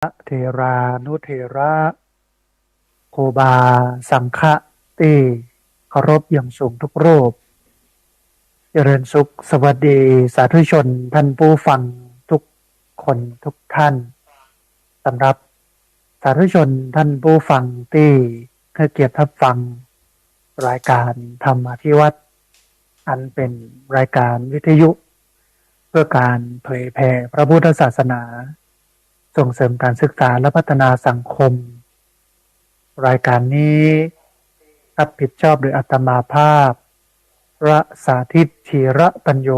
พระเถรานุเถระครูบาสังฆะที่เคารพอย่างสูงทุกรูปเจริญสุขสวัสดีสาธุชนท่านผู้ฟังทุกคนทุกท่านสำหรับสาธุชนท่านผู้ฟังที่ให้เกียรติรับฟังรายการธรรมที่วัดอันเป็นรายการวิทยุเพื่อการเผยแผ่พระพุทธศาสนาส่งเสริมการศึกษาและพัฒนาสังคมรายการนี้รับผิดชอบโดยอาตมาภาพพระสาธิตธีระปัญโย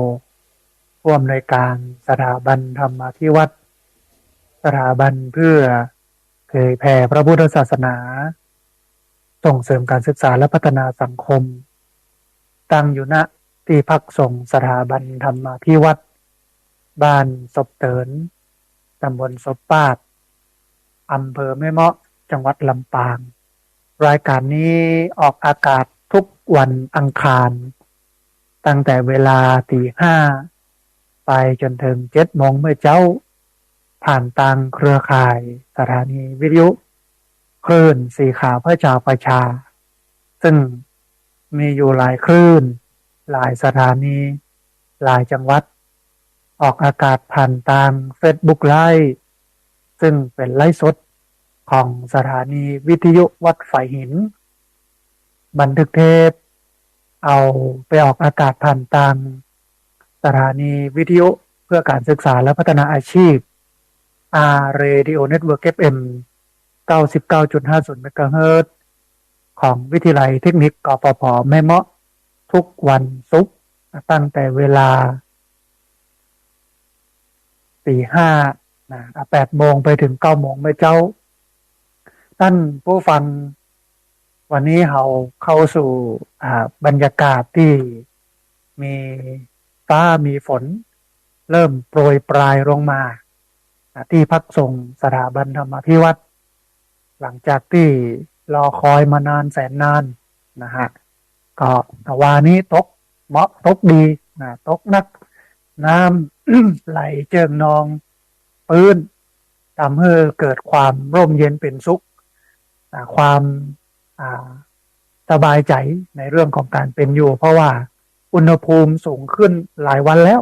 ผู้อำนวยการสถาบันธรรมาภิวัตรสถาบันเพื่อเผยแผ่พระพุทธศาสนาส่งเสริมการศึกษาและพัฒนาสังคมตั้งอยู่ณที่พักสงฆ์สถาบันธรรมาภิวัตรบ้านศพเตินตำบลศพปาดอำเภอแม่เมาะจังหวัดลำปางรายการนี้ออกอากาศทุกวันอังคารตั้งแต่เวลาตี 5ไปจนถึง7 โมงเมื่อเจ้าผ่านทางเครือข่ายสถานีวิทยุคลื่นสีขาวเพื่อชาวประชาซึ่งมีอยู่หลายคลื่นหลายสถานีหลายจังหวัดออกอากาศผ่านทาง Facebook Live ซึ่งเป็นไลฟ์สดของสถานีวิทยุวัดฝายหินบันทึกเทปเอาไปออกอากาศผ่านทางสถานีวิทยุเพื่อการศึกษาและพัฒนาอาชีพ Radio Network FM 99.50 เมกะเฮิรตซ์ของวิทยาลัยเทคนิคกปภแม่เมาะทุกวันศุกร์ตั้งแต่เวลาตี 58 โมงไปถึง9 โมงเมื่อเจ้าท่านผู้ฟังวันนี้เราเข้าสู่บรรยากาศที่มีฟ้ามีฝนเริ่มโปรยปลายลงมาที่พักสงฆ์สถาบันธรรมาภิวัตรหลังจากที่รอคอยมานานแสนนานนะฮะก็วานี้ตกเหมาะตกดีตกนักน้ำ ไหลเจิ่งนองปื้นทำให้เกิดความร่มเย็นเป็นสุขความสบายใจในเรื่องของการเป็นอยู่เพราะว่าอุณหภูมิสูงขึ้นหลายวันแล้ว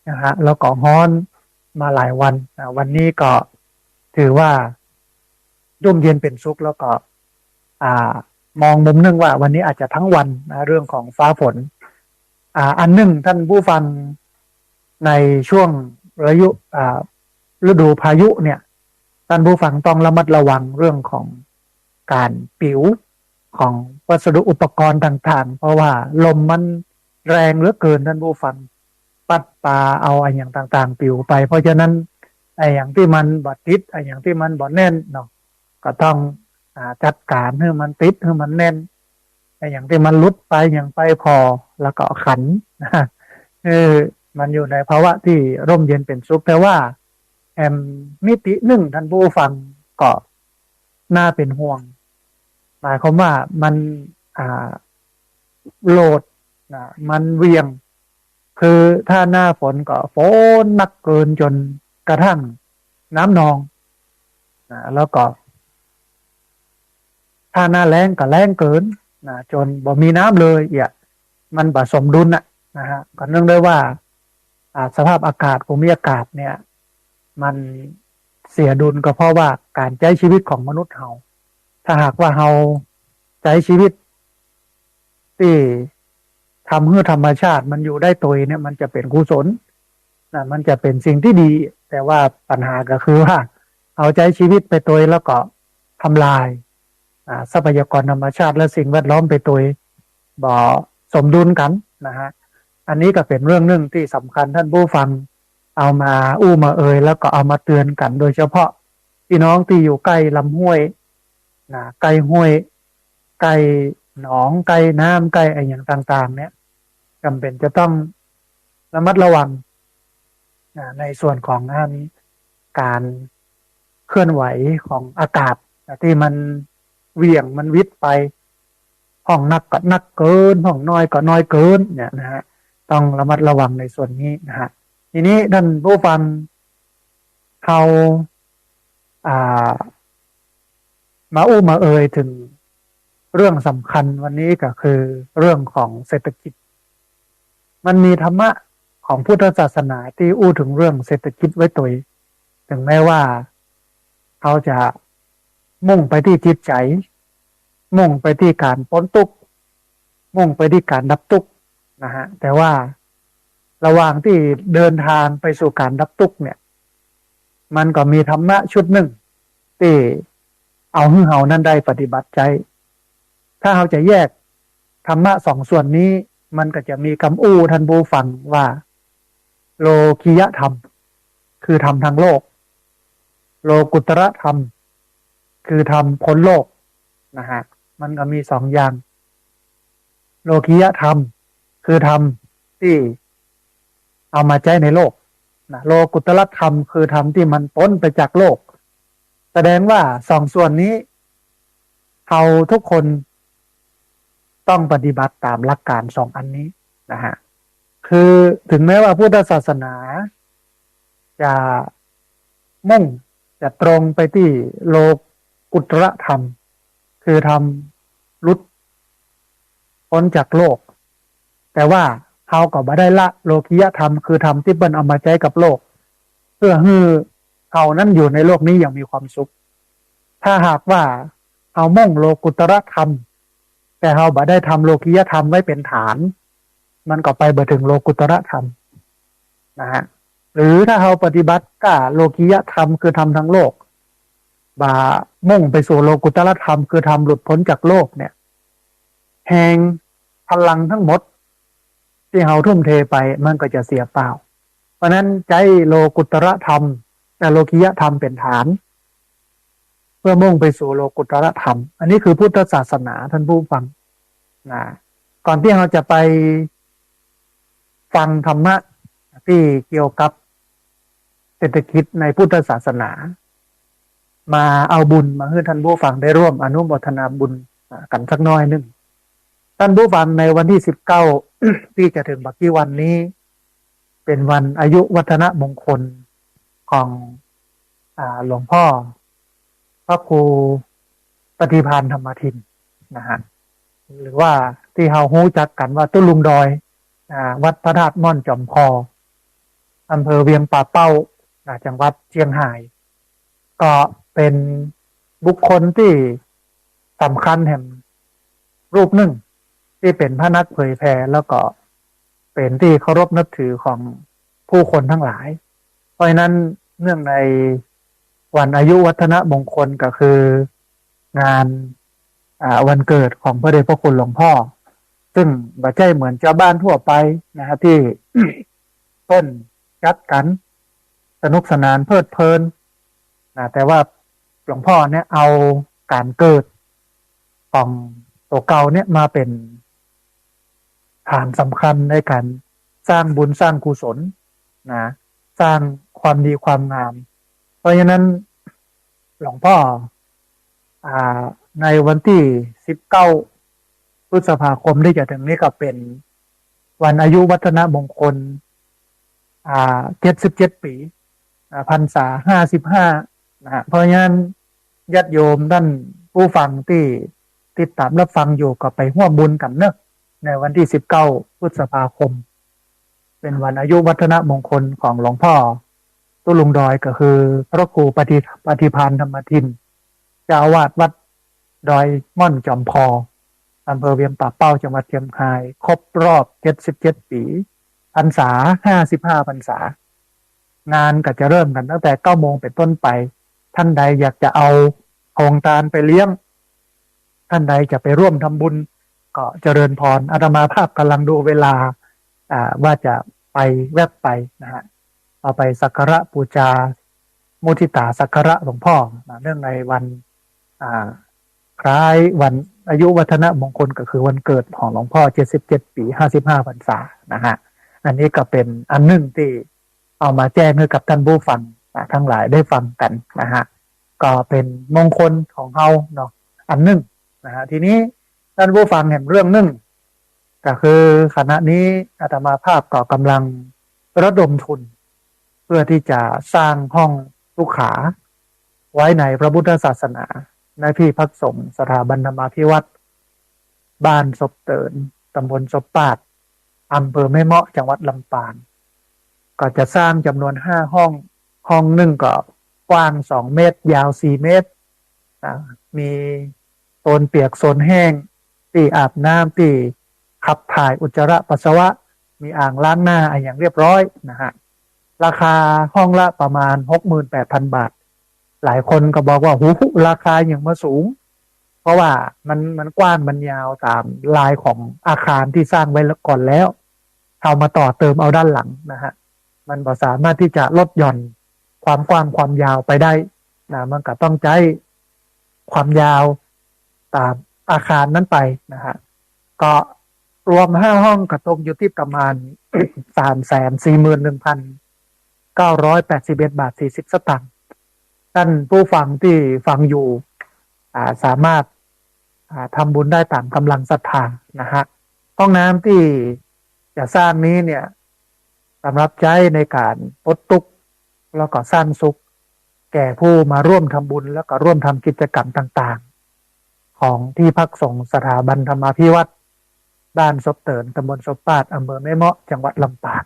นะฮะแล้วก็ร้อนมาหลายวันวันนี้ก็ถือว่าร่มเย็นเป็นสุขแล้วก็มองมุมนึงว่าวันนี้อาจจะทั้งวันเรื่องของฟ้าฝนอันหนึ่งท่านผู้ฟังในช่วงฤดูพายุเนี่ยท่านผู้ฟังต้องระมัดระวังเรื่องของการปิวของวัสดุอุปกรณ์ต่างๆเพราะว่าลมมันแรงเหลือเกินท่านผู้ฟังปัดปาเอาไอ้อย่างต่างๆปิวไปเพราะฉะนั้นไอ้อย่างที่มันบอดติดไอ้อย่างที่มันบอดแน่นเนาะก็ต้องจัดการให้มันติดให้มันแน่นไอ้อย่างที่มันลุดไปอย่างไปพอแล้วก็ขันมันอยู่ในภาวะที่ร่มเย็นเป็นสุขแต่ว่ามิติหนึ่งท่านผู้ฟังก็น่าเป็นห่วงหมายความว่ามันโหลดมันเวียงคือถ้าหน้าฝนก็ฝนหนักเกินจนกระทั่งน้ำนองแล้วก็ถ้าหน้าแล้งก็แล้งเกินจนบ่มีน้ำเลยมันผสมดุลนะฮะก็เนื่องด้วยว่าสภาพอากาศภูมิอากาศเนี่ยมันเสียดุลก็เพราะว่าการใช้ชีวิตของมนุษย์เราถ้าหากว่าเราใช้ชีวิตที่ทำให้ธรรมชาติมันอยู่ได้ตัวเนี่ยมันจะเป็นกุศลมันจะเป็นสิ่งที่ดีแต่ว่าปัญหาก็คือว่าเอาใช้ชีวิตไปตัวแล้วก็ทำลายทรัพยากรธรรมชาติและสิ่งแวดล้อมไปตัวบ่สมดุลกันนะฮะอันนี้ก็เป็นเรื่องนึงที่สำคัญท่านผู้ฟังเอามามาแล้วก็เอามาเตือนกันโดยเฉพาะพี่น้องที่อยู่ใกล้ลำห้วยใกล้ห้วยใกล้หนองใกล้น้ำใกล้อะไรอย่างต่างๆเนี่ยจำเป็นจะต้องระมัดระวังในส่วนของการเคลื่อนไหวของอากาศที่มันเหวี่ยงมันวิดไปห้องนักก็นักเกินห้องน้อยก็น้อยเกินเนี่ยนะฮะต้องระมัดระวังในส่วนนี้นะฮะทีนี้ท่านผู้ฟังเขา อ่ามาอู้มาเอ่ยถึงเรื่องสำคัญวันนี้ก็คือเรื่องของเศรษฐกิจมันมีธรรมะของพุทธศาสนาที่อู้ถึงเรื่องเศรษฐกิจไว้ตัวถึงแม้ว่าเขาจะมุ่งไปที่จิตใจมุ่งไปที่การพ้นทุกข์มุ่งไปที่การดับทุกข์นะฮะแต่ว่าระหว่างที่เดินทางไปสู่การดับทุกข์เนี่ยมันก็มีธรรมะชุดหนึ่งที่เอาให้เฮานั้นได้ปฏิบัติใจถ้าเราจะแยกธรรมะสองส่วนนี้มันก็จะมีคำอู้ท่านผู้ฟังว่าโลกิยธรรมคือธรรมทางโลกโลกุตระธรรมคือธรรมพ้นโลกนะฮะมันก็มีสองอย่างโลกิยธรรมคือธรรมที่เอามาใช้ในโลกนะโลกุตระธรรมคือธรรมที่มันพ้นไปจากโลกแสดงว่าสองส่วนนี้เราทุกคนต้องปฏิบัติตามหลักการสองอันนี้นะฮะคือถึงแม้ว่าพุทธศาสนาจะมุ่งจะตรงไปที่โลกุตระธรรมคือทำหลุดพ้นจากโลกแต่ว่าเขาก็บ่ได้ละโลกิยธรรมคือธรรมที่เป็นเอามาใช้กับโลกเพื่อให้เขานั้นอยู่ในโลกนี้อย่างมีความสุขถ้าหากว่าเขามุ่งโลกุตระธรรมแต่เขาบ่ได้ทำโลกิยธรรมไว้เป็นฐานมันก็ไปบ่ถึงโลกุตระธรรมนะฮะหรือถ้าเขาปฏิบัติก็โลกิยธรรมคือธรรมทั้งโลกบ่ามุ่งไปสู่โลกุตระธรรมคือธรรมหลุดพ้นจากโลกเนี่ยแห่งพลังทั้งหมดที่เขาทุ่มเทไปมันก็จะเสียเปล่าเพราะนั้นใจโลกุตระธรรมแต่โลกิยธรรมเป็นฐานเพื่อมุ่งไปสู่โลกุตระธรรมอันนี้คือพุทธศาสนาท่านผู้ฟังนะก่อนที่เราจะไปฟังธรรมะที่เกี่ยวกับเศรษฐกิจในพุทธศาสนามาเอาบุญมาให้ท่านผู้ฟังได้ร่วมอนุโมทนาบุญกันสักน้อยนึงท่านผู้ฟังในวันที่19ที่จะถึงบักกี้วันนี้เป็นวันอายุวัฒนมงคลของหลวงพ่อพระครูปฏิภาณธรรมทินนะฮะหรือว่าที่เรารู้จักกันว่าตุ้ลุงดอยวัดพระธาตุม่อนจอมคออำเภอเวียงป่าเป้าจังหวัดเชียงรายก็เป็นบุคคลที่สำคัญแห่งรูปหนึ่งที่เป็นพระนักเผยแผ่แล้วก็เป็นที่เคารพนับถือของผู้คนทั้งหลายเพราะฉะนั้นเนื่องในวันอายุวัฒนมงคลก็คืองานวันเกิดของพระเดชพระคุณหลวงพ่อซึ่งบ่ใช่เหมือนชาวบ้านทั่วไปนะฮะที่ ต้นจัดกันสนุกสนานเพลิดเพลินนะแต่ว่าหลวงพ่อเนี่ยเอาการเกิดของตัวเก่าเนี่ยมาเป็นฐานสำคัญในการสร้างบุญสร้างกุศลนะสร้างความดีความงามเพราะฉะนั้นหลวงพ่อในวันที่19พฤษภาคมที่จะถึงนี้ก็เป็นวันอายุวัฒนมงคล77 ปีพรรษา55นะเพราะฉะนั้นญาติโยมท่านผู้ฟังที่ติดตามรับฟังอยู่ก็ไปร่วมบุญกันเนอะในวันที่19พฤษภาคมเป็นวันอายุวัฒนมงคลของหลวงพ่อตุ้ลุงดอยก็คือพระครูปฏิภาณธรรมทินเจ้าอาวาสวัดดอยม่อนจอมพออำเภอเวียงป่าเป้าจังหวัดเชียงรายครบรอบ77 ปีพรรษา55 พรรษางานก็จะเริ่มกันตั้งแต่9 โมงเป็นต้นไปท่านใดอยากจะเอาโครงทานไปเลี้ยงท่านใดจะไปร่วมทำบุญก็เจริญพรอาตมาภาพกำลังดูเวลาว่าจะไปแวบไปนะฮะเอาไปสักการะบูชามุทิตาสักการะหลวงพ่อเนื่องในวันคล้ายวันอายุวัฒนมงคลก็คือวันเกิดของหลวงพ่อ77 ปี55 พรรษานะฮะอันนี้ก็เป็นอันหนึ่งที่เอามาแจ้งให้กับท่านผู้ฟังทั้งหลายได้ฟังกันนะฮะก็เป็นมงคลของเราเนาะอันหนึ่งนะฮะทีนี้ท่านผู้ฟังเห็นเรื่องหนึ่งก็คือขณะนี้อาตมาภาพก็กำลังระดมทุนเพื่อที่จะสร้างห้องลูกขา ไว้ในพระพุทธศาสนาในที่พักสงฆ์สถาบันธรรมาภิวัตรบ้านศพเตินตำบลศพปาดอำเภอแม่เมาะจังหวัดลำปางก็จะสร้างจำนวน5 ห้องห้องหนึ่งก็กว้าง2 เมตรยาว4 เมตรมีโซนเปียกโซนแห้งที่อาบน้ำที่ขับถ่ายอุจจาระปัสสาวะมีอ่างล้างหน้าอย่างเรียบร้อยนะฮะราคาห้องละประมาณ 68,000 บาทหลายคนก็บอกว่าหูราคาอย่างมาสูงเพราะว่ามันกว้างมันยาวตามลายของอาคารที่สร้างไว้ก่อนแล้วเอามาต่อเติมเอาด้านหลังนะฮะมันบ่สามารถที่จะลดหย่อนความกว้างความยาวไปได้นะมันก็ต้องใช้ความยาวตามอาคารนั้นไปนะฮะก็รวม5 ห้องก็ตกอยู่ที่ประมาณ 341,981 บาท 40 สตางค์ท่านผู้ฟังที่ฟังอยู่สามารถทำบุญได้ตามกำลังศรัทธานะฮะห้องน้ำที่จะสร้างนี้เนี่ยสำหรับใช้ในการปลดทุกข์แล้วก็สร้างสุขแก่ผู้มาร่วมทำบุญแล้วก็ร่วมทำกิจกรรมต่างๆของที่พักสงฆ์สถาบันธรรมาภิวัตรบ้านศพเตินตำบลศพปาดอำเภอแม่เมาะจังหวัดลำปาง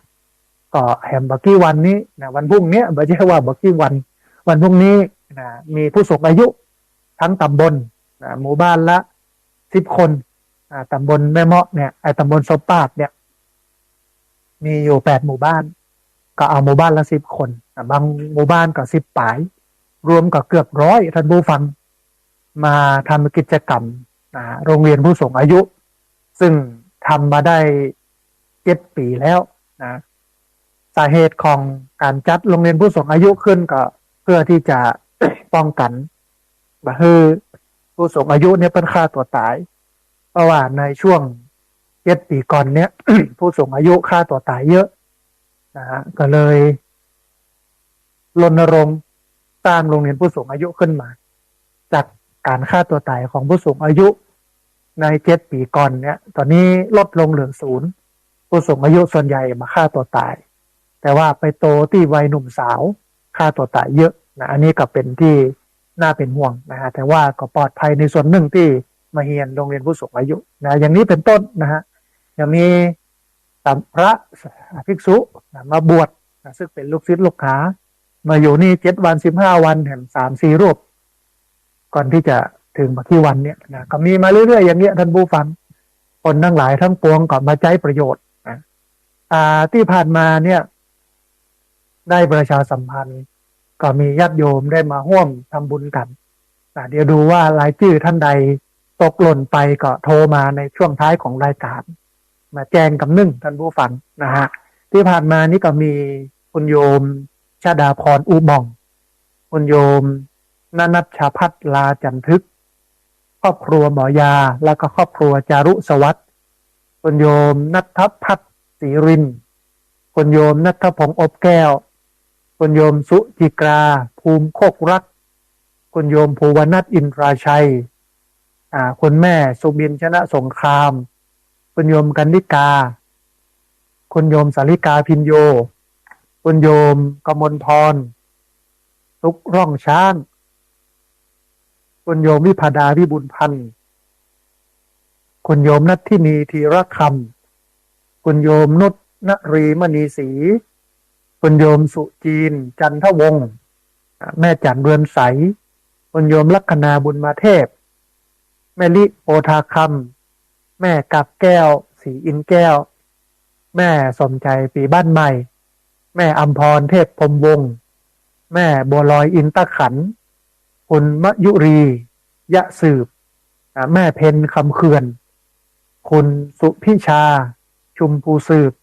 ก็แฮมบักกี้วันนี้นะวันพรุ่งนี้ไม่ใช่ว่าบักกี้วันพรุ่งนี้นะมีผู้สูงอายุทั้งตำบลนะหมู่บ้านละ10 คนตำบลแม่เมาะเนี่ยตำบลศพปาดเนี่ยมีอยู่8 หมู่บ้านก็เอาหมู่บ้านละ10 คนบางหมู่บ้านก็10 ปายรวมก็เกือบ100ท่านผู้ฟังมาทำกิจกรรมโรงเรียนผู้สูงอายุซึ่งทำมาได้7 ปีแล้วนะสาเหตุของการจัดโรงเรียนผู้สูงอายุขึ้นก็เพื่อที่จะ ป้องกันบ่ให้ผู้สูงอายุเนี่ยเป็นฆ่าตัวตายเพราะว่าในช่วง7 ปีก่อนเนี้ย ผู้สูงอายุฆ่าตัวตายเยอะนะฮะก็เลยรณรงค์สร้างโรงเรียนผู้สูงอายุขึ้นมาจากการฆ่าตัวตายของผู้สูงอายุใน7 ปีก่อนเนี้ยตอนนี้ลดลงเหลือ0ผู้สูงอายุส่วนใหญ่มาฆ่าตัวตายแต่ว่าไปโตที่วัยหนุ่มสาวฆ่าตัวตายเยอะนะอันนี้ก็เป็นที่น่าเป็นห่วงนะฮะแต่ว่าก็ปลอดภัยในส่วนหนึ่งที่มาเรียนโรงเรียนผู้สูงอายุนะอย่างนี้เป็นต้นนะฮะยังมีพระภิกษุมาบวชซึ่งเป็นลูกศิษย์ลูกหามาอยู่นี่7 วัน15 วันแห่ง3-4 รูปก่อนที่จะถึงที่วันเนี้ยนะก็มีมาเรื่อยๆอย่างเงี้ยท่านผู้ฟังคนทั้งหลายทั้งปวงก็มาใช้ประโยชน์นะที่ผ่านมาเนี่ยได้ประชาสัมพันธ์ก็มีญาติโยมได้มาร่วมทำบุญกันเดี๋ยวดูว่ารายชื่อท่านใดตกหล่นไปก็โทรมาในช่วงท้ายของรายการมาแจ้งกับท่านผู้ฟังนะฮะที่ผ่านมานี่ก็มีคุณโยมชาดาพรอุบองคุณโยมนัชชาพัฒลาจันทึกครอบครัวหมอยาแล้วก็ครอบครัวจารุสวัสดิ์คุณโยมนัทพัฒน์ศรีรินคุณโยมนัทพงษ์อบแก้วคุณโยมสุจิกราภูมิโคกรักคุณโยมภูวนัทอินทราชัยคุณแม่สุบินชนะสงครามคุณโยมกันนิกาคุณโยมสาริกาพินโยคุณโยมกมลพรทุกร่องช้างคุณโยมวิภดาวิบุญพันธ์คุณโยมนัททินีธีรคำคุณโยมนุชนรีมณีศรีคุณโยมสุจีนจันทวงศ์แม่จันเรือนใสคุณโยมลัคนาบุญมาเทพแม่ลิโอทาคำแม่กับแก้วศรีอินแก้วแม่สมใจปีบ้านใหม่แม่อัมพรเทพพรหมวงศ์แม่บัวลอยอินตะขันคุณมยุรียะสืบแม่เพนคำเขื่อนคุณสุพิชาชุมภูสืบ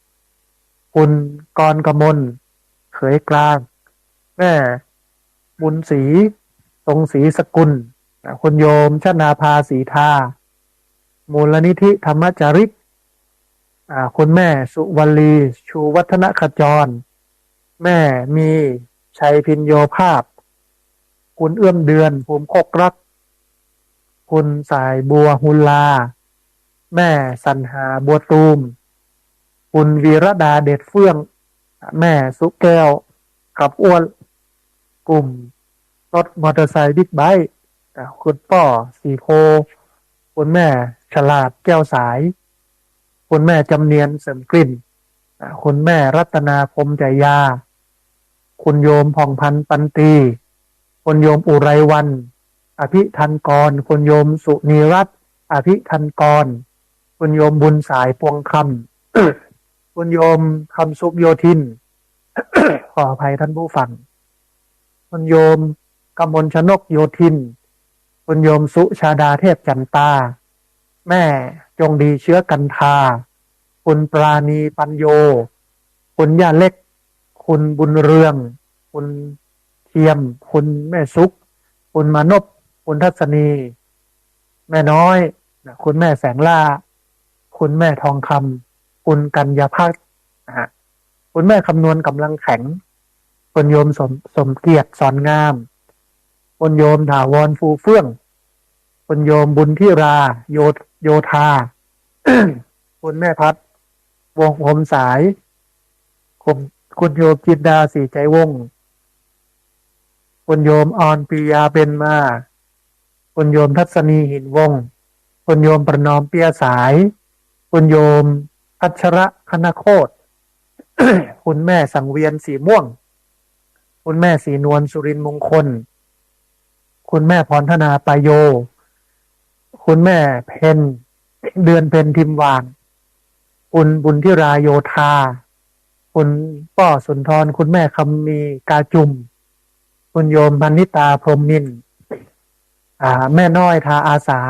คุณกรกมลเขยกลางแม่บุญศรีทรงศรีสกุลคุณโยมชนาภาศรีทามูลนิธิธรรมจาริกคุณแม่สุวรรลีชูวัฒนขจรแม่มีชัยพินโยภาพคุณเอื้อมเดือนภูมิโคกรักคุณสายบัวหุลาแม่สันหาบัวตูมคุณวีรดาเดชเฟื่องแม่สุแก้วกับอ้วนกลุ่มโร รถมอเตอร์ไซค์บิ๊กไบค์คุณพ่อสีโพคุณแม่ฉลาดแก้วสายคุณแม่จำเนียนเสริมกลิ่นคุณแม่รัตนาพรหมใจยาคุณโยมผ่องพันธ์ปันตีคุณโยมอุไรวันอภิทันกรคุณโยมสุนีรัตน์อภิทันกรคุณโยมบุญสายพวงคำคุณโยมคำสุขโยธิน ขออภัยท่านผู้ฟังคุณโยมกมลชนกโยธินคุณโยมสุชาดาเทพจันตาแม่จงดีเชื้อกันทาคุณปราณีปัญโยคุณย่าเล็กคุณบุญเรืองคุณเทียมคุณแม่ซุกคุณมานพคุณทัศนีแม่น้อยคุณแม่แสงล่าคุณแม่ทองคำคุณกัญญาภักดิ์คุณแม่คำนวณกำลังแข็งคุณโยมสมเกียรติสอนงามคุณโยมถาวรฟูเฟื่องคุณโยมบุญที่ราโยธา คุณแม่พัดวงผมสายคุณโยมจินดาสีใจวงศ์คุณโยมออนปิยาเบนมาคุณโยมทัศนีหินวงศ์คุณโยมประนอมเปียสายคุณโยมอัชระคณโคต คุณแม่สังเวียนสีม่วงคุณแม่สีนวลสุรินทร์มงคลคุณแม่พรธนาปายโยคุณแม่เพนเดือนเพนทิมวางคุณบุญทิราโยธาคุณป้อสุนทรคุณแม่คำมีกาจุมคุณโยมพันิตาพรหมนินแม่น้อยทาอาสา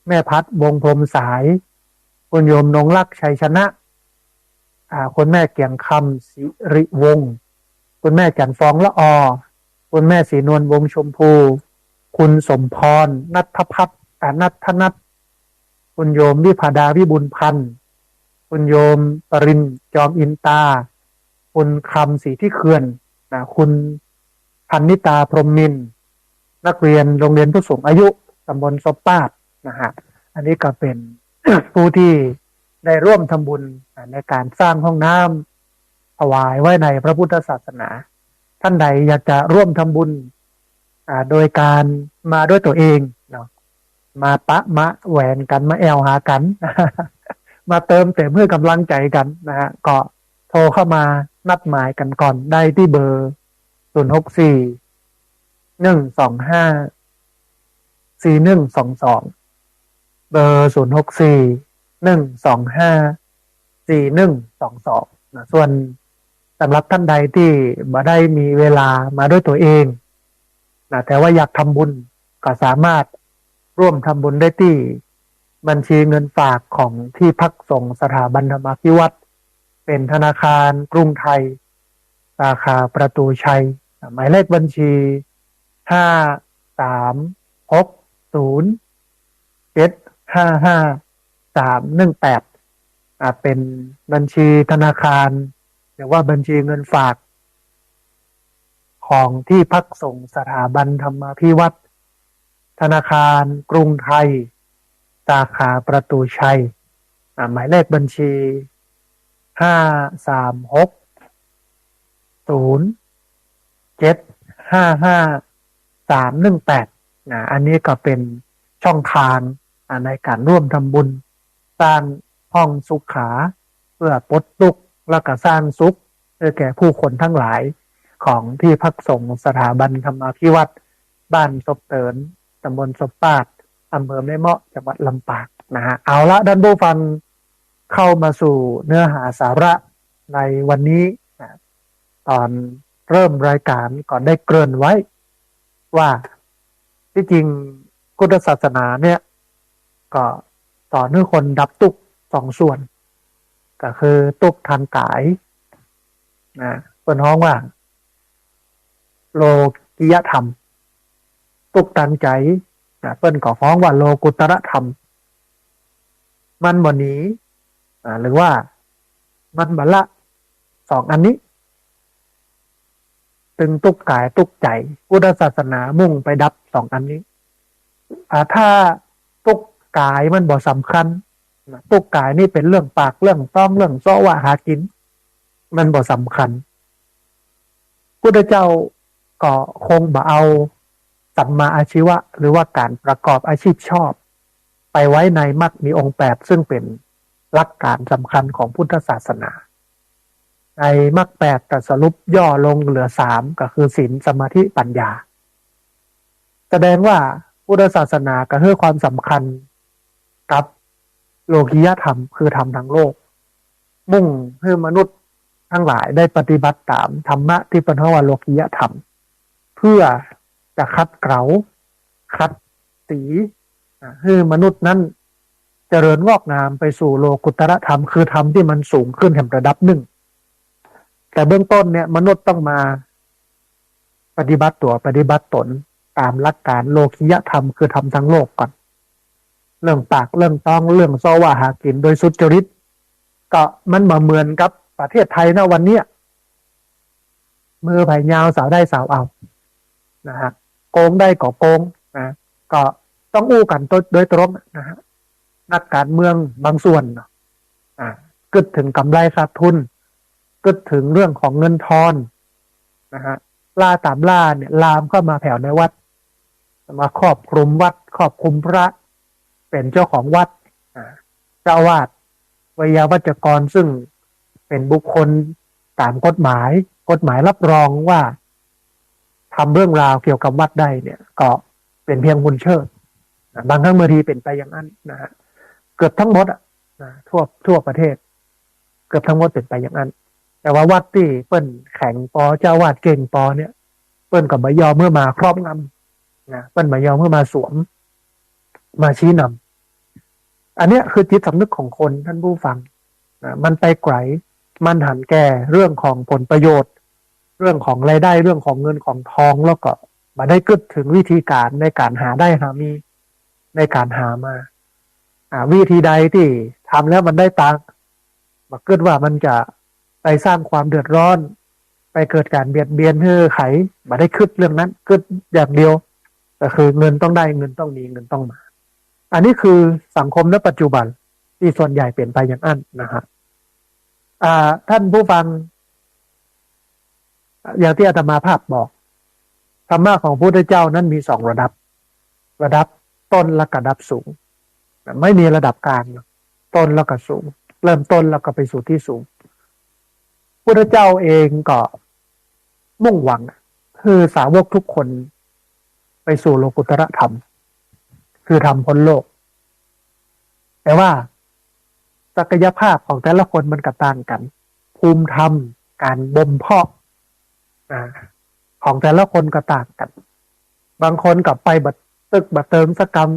แม่พัดวงพรหมสายคุณโยมนงลักษ์ชัยชนะคุณแม่เกียงคำสิริวงศ์คุณแม่จันฟองละอคุณแม่ศรีนวลวงชมพูคุณสมพรนัทพัฒน์นัทนัทคุณโยมวิภาดาวิบุญพันธ์คุณโยมปรินจอมอินตาคุณคำศรีที่เขื่อนคุณพันนิตาพรหมนินนักเรียนโรงเรียนผู้สูงอายุตำบลศพปาดนะฮะอันนี้ก็เป็น ผู้ที่ได้ร่วมทำบุญในการสร้างห้องน้ำถวายไว้ในพระพุทธศาสนาท่านใดอยากจะร่วมทำบุญโดยการมาด้วยตัวเองเนาะมาปะมะแหวนกันมาแอลหากัน มาเติมแต่เมื่อกำลังใจกันนะฮะก็โทรเข้ามานัดหมายกันก่อนได้ที่เบอร์064-125-4122เบอร์064-125-4122นะส่วนสำหรับท่านใดที่บ่ได้มีเวลามาด้วยตัวเองนะแต่ว่าอยากทำบุญก็สามารถร่วมทำบุญได้ที่บัญชีเงินฝากของที่พักสงฆ์สถาบันธรรมาภิวัตรเป็นธนาคารกรุงไทยสาขาประตูชัยหมายเลขบัญชี5360755-318เป็นบัญชีธนาคารหรือว่าบัญชีเงินฝากของที่พักสงฆ์สถาบันธรรมาภิวัตรธนาคารกรุงไทยสาขาประตูชัยหมายเลขบัญชี5360755-318อันนี้ก็เป็นช่องทางในการร่วมทำบุญสร้างห้องสุขาเพื่อปลดทุกข์และก็สร้างสุขเพื่อแก่ผู้คนทั้งหลายของที่พักสงฆ์สถาบันธรรมาภิวัตรบ้านศพเตินตำบลศพปาดอำเภอแม่เมาะจังหวัดลำปางนะฮะเอาละท่านผู้ฟังเข้ามาสู่เนื้อหาสาระในวันนี้ตอนเริ่มรายการก่อนได้เกริ่นไว้ว่าที่จริงพุทธศาสนาเนี่ยก็สอนให้คนดับทุกข์สองส่วนก็คือทุกข์ทางกายเป็นห้องว่าโลกิยธรรมทุกข์ทางใจเปิ้นก็ฟ้องว่าโลกุตระธรรมมันบ่หนีหรือว่ามันบ่ละสองอันนี้ตึงทุกข์กายทุกข์ใจพุทธศาสนามุ่งไปดับสองอันนี้ถ้าทุกข์กายมันบ่สำคัญทุกข์กายนี่เป็นเรื่องปากเรื่องต้องเรื่องซ้อว่าหากินมันบ่สำคัญพุทธเจ้าก็คงบ่เอา สัมมาอาชีวะหรือว่าการประกอบอาชีพชอบไปไว้ในมรรคมีองค์แปดซึ่งเป็นหลักการสำคัญของพุทธศาสนาในมรรคแปดแต่สรุปย่อลงเหลือสามก็คือศีลสมาธิปัญญาแสดงว่าพุทธศาสนาก็ให้ความสำคัญกับโลกิยธรรมคือธรรมทางโลกมุ่งให้มนุษย์ทั้งหลายได้ปฏิบัติตามธรรมะที่เป็นว่าโลกิยธรรมเพื่อจะคัดเกลาคัดสีให้มนุษย์นั้นเจริญงอกงามไปสู่โลกุตระธรรมคือธรรมที่มันสูงขึ้นแห่งระดับหนึ่งแต่เบื้องต้นเนี่ยมนุษย์ต้องมาปฏิบัติตัวปฏิบัติตนตามหลักการโลกิยธรรมคือธรรมทั้งโลกก่อนเรื่องปากเรื่องต้องเรื่องซอว่าหากินโดยสุจริตก็มันมาเหมือนกับประเทศไทยนะวันเนี้ยมือไผ่ยาวสาวได้สาวเอานะฮะโกงได้ก็โกงนะก็ต้องอู้กันโดยตรงนะฮะนักการเมืองบางส่วนกึดถึงกำไรขาดทุนกึดถึงเรื่องของเงินทอนนะฮะล่าตามล่าเนี่ยลามเข้ามาแผ่วในวัดมาครอบคลุมวัดครอบคลุมพระเป็นเจ้าของวัดเจ้าอาวาสวิยาวัจกรซึ่งเป็นบุคคลตามกฎหมายรับรองว่าทำเรื่องราวเกี่ยวกับวัดได้เนี่ยก็เป็นเพียงบุญเชิดบางครั้งบางทีเป็นไปอย่างนั้นนะฮะเกือบทั้งหมดทั่วประเทศเกือบทั้งหมดเป็นไปอย่างนั้นแต่ว่าวัดที่เปิ้นแข็งปอเจ้าวาดเก่งปอเนี่ยเปิ้นกับมายอมเมื่อมาครอบงำนะเปิ้นมายอมเมื่อมาสวมมาชี้นำอันเนี้ยคือจิตสำนึกของคนท่านผู้ฟังนะมันไปไกลมันหันแก่เรื่องของผลประโยชน์เรื่องของรายได้เรื่องของเงินของทองแล้วก็มาได้กึดถึงวิธีการในการหาได้หามีในการหามาวิธีใดที่ทำแล้วมันได้ตังค์มาเกิดว่ามันจะไปสร้างความเดือดร้อนไปเกิดการเบียดเบียนให้ไขมาได้คึดเรื่องนั้นคึดอย่างเดียวก็คือเงินต้องได้เงินต้องมีเงินต้องมาอันนี้คือสังคมณปัจจุบันที่ส่วนใหญ่เปลี่ยนไปอย่างนั้นนะฮะท่านผู้ฟังอย่างที่อาตมาภาพบอกธรรมะของพระพุทธเจ้านั้นมีสองระดับต้นและระดับสูงไม่มีระดับกลางต้นแล้วก็สูงเริ่มต้นแล้วก็ไปสู่ที่สูงพระพุทธเจ้าเองก็มุ่งหวังคือสาวกทุกคนไปสู่โลกุตระธรรมคือธรรมพ้นโลกแต่ว่าศักยภาพของแต่ละคนมันก็ต่างกันภูมิธรรมการบ่มเพาะของแต่ละคนก็ต่างกันบางคนกับไปบัดตึกบัดเติมสกรรม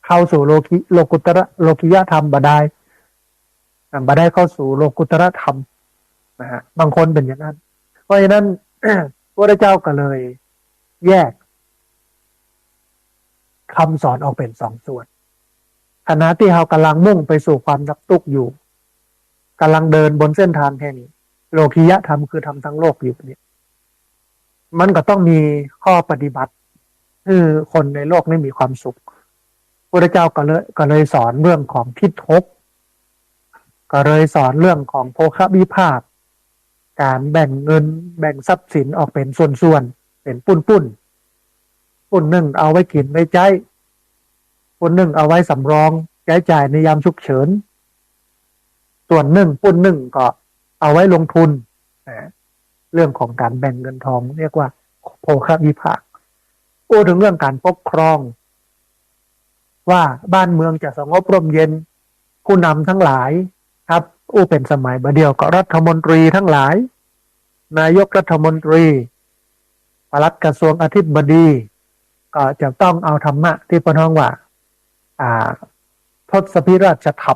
เข้าสู่โลกุตระโลกิยธรรมบ่ได้เข้าสู่โลกุตระธรรมนะฮะบางคนเป็นอย่างนั้นเพราะฉะนั้น พระเจ้าก็เลยแยกคำสอนออกเป็นสองส่วนขณะที่เรากำลังมุ่งไปสู่ความดับทุกข์อยู่กำลังเดินบนเส้นทางแห่งโลกิยธรรมคือธรรมทั้งโลกอยู่เนี่ยมันก็ต้องมีข้อปฏิบัติให้คนในโลกนี้มีความสุขพระเจ้าก็เลยสอนเรื่องของทิฏฐกก็เลยสอนเรื่องของโภควิภาคการแบ่งเงินแบ่งทรัพย์สินออกเป็นส่วนๆเป็นปุ้นหนึ่งเอาไว้กินไว้ใช้ปุ้นหนึ่งเอาไว้สำรองใช้จ่ายในยามฉุกเฉินส่วนหนึ่งปุ้นหนึ่งก็เอาไว้ลงทุนเรื่องของการแบ่งเงินทองเรียกว่าโภควิภาคพูดถึงเรื่องการปกครองว่าบ้านเมืองจะสงบร่มเย็นผู้นำทั้งหลายครับเป็นสมัยบัดเดียวก็รัฐมนตรีทั้งหลายนายกรัฐมนตรีปลัดกระทรวงอธิบดีก็จะต้องเอาธรรมะที่เป็นห้องว่าทศพิราชธร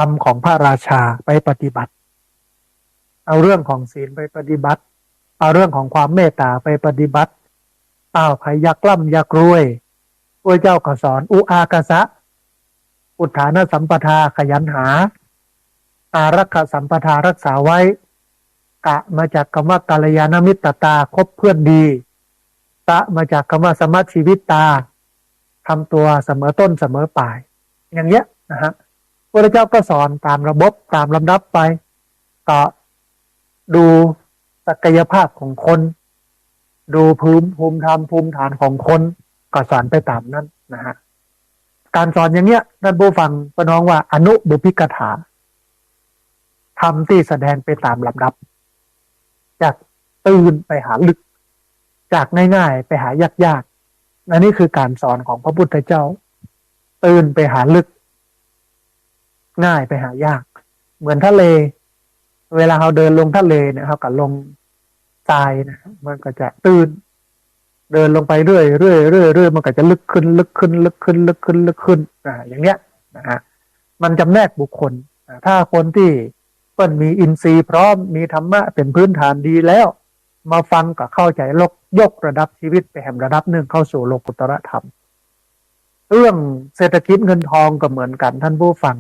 รมของพระราชาไปปฏิบัติเอาเรื่องของศีลไปปฏิบัติเอาเรื่องของความเมตตาไปปฏิบัติใครอยากร่ำอยากรวยพระเจ้าก็สอนอุอากาสะอุทธานสัมปทาขยันหาอารักขสัมปทารักษาไว้กะมาจากคำว่ากัลยาณมิตรตาคบเพื่อนดีตะมาจากคำว่าสมัชชีวิตตาทำตัวเสมอต้นเสมอปลายอย่างเงี้ยนะฮะพระเจ้าก็สอนตามระบบตามลำดับไปก็ดูศักยภาพของคน ดูภูมิธรรมภูมิฐานของคนก็สอนไปตามนั้นนะฮะการสอนอย่างเนี้ยท่านผู้ฟังก็น้องว่าอนุบุพิกถาทำที่แสดงไปตามลำดับจากตื่นไปหาลึกจากง่ายๆไปหายากๆอันนี้คือการสอนของพระพุทธเจ้าตื่นไปหาลึกง่ายไปหายากเหมือนทะเลเวลาเราเดินลงทะเลเนี่ยเราก็ลงทรายนะมันก็จะตื่นเดินลงไปเรื่อยเรื่อยเรื่อยเรื่อยมันก็จะลึกขึ้นลึกขึ้นลึกขึ้นลึกขึ้นลึกขึ้นอย่างเนี้ยนะฮะมันจำแนกบุคคลถ้าคนที่เปิ้นมีอินทรีย์พร้อมมีธรรมะเป็นพื้นฐานดีแล้วมาฟังก็เข้าใจยกระดับชีวิตไปแห่งระดับหนึ่งเข้าสู่โลกุตตรธรรมเรื่องเศรษฐกิจเงินทองก็เหมือนกันท่านผู้ฟัง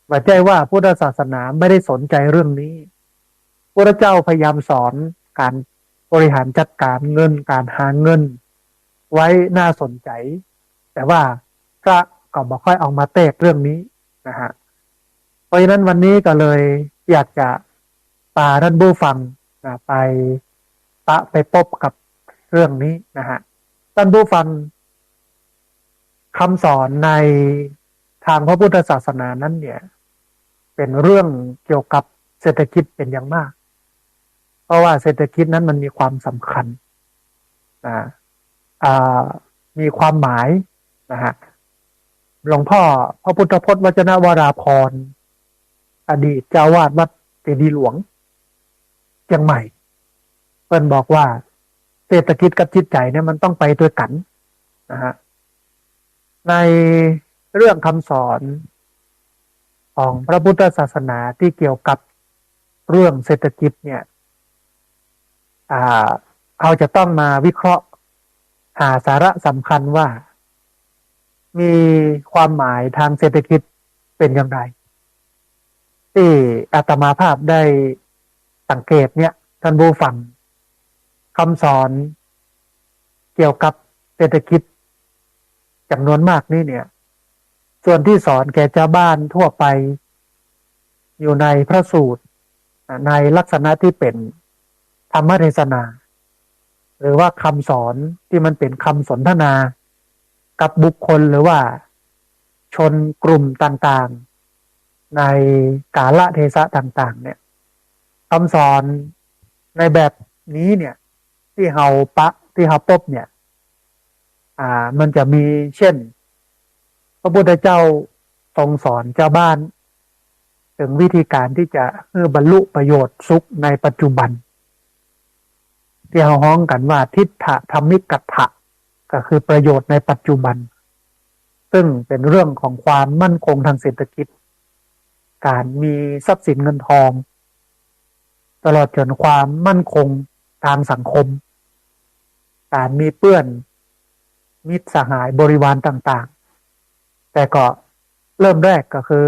ว่าใจว่าพุทธศาสนาไม่ได้สนใจเรื่องนี้พระเจ้าพยายามสอนการบริหารจัดการเงินการหาเงินไว้น่าสนใจแต่ว่าพระก็บอกค่อยเอามาเตะเรื่องนี้นะฮะเพราะฉะนั้นวันนี้ก็เลยอยากจะพาท่านผู้ฟังไปพบกับเรื่องนี้นะฮะท่านผู้ฟังคำสอนในทางพระพุทธศาสนานั้นเนี่ยเป็นเรื่องเกี่ยวกับเศรษฐกิจเป็นอย่างมากเพราะว่าเศรษฐกิจนั้นมันมีความสำคัญมีความหมายนะฮะหลวงพ่อพระพุทธพจน์วจนะวราพรอดีตเจ้าวาดวัดเจดีย์หลวงเชียงใหม่เพิ่นบอกว่าเศรษฐกิจกับจิตใจเนี่ยมันต้องไปด้วยกันนะฮะในเรื่องคำสอนของพระพุทธศาสนาที่เกี่ยวกับเรื่องเศรษฐกิจเนี่ยเราจะต้องมาวิเคราะห์หาสาระสำคัญว่ามีความหมายทางเศรษฐกิจเป็นอย่างไรที่อาตมาภาพได้สังเกตเนี่ยท่านผู้ฟังคำสอนเกี่ยวกับเศรษฐกิจจำนวนมากนี่เนี่ยส่วนที่สอนแก่ชาวบ้านทั่วไปอยู่ในพระสูตรในลักษณะที่เป็นธรรมเทศนาหรือว่าคำสอนที่มันเป็นคำสนทนากับบุคคลหรือว่าชนกลุ่มต่างๆในกาลเทศะต่างๆเนี่ยคำสอนในแบบนี้เนี่ยที่เฮาพบเนี่ยมันจะมีเช่นพระพุทธเจ้าทรงสอนชาวบ้านถึงวิธีการที่จะบรรลุประโยชน์สุขในปัจจุบันที่เราฮ้องกันว่าทิฏฐธรรมิกัตถะก็คือประโยชน์ในปัจจุบันซึ่งเป็นเรื่องของความมั่นคงทางเศรษฐกิจการมีทรัพย์สินเงินทองตลอดจนความมั่นคงทางสังคมการมีเพื่อนมิตรสหายบริวารต่างๆแต่ก็เริ่มแรกก็คือ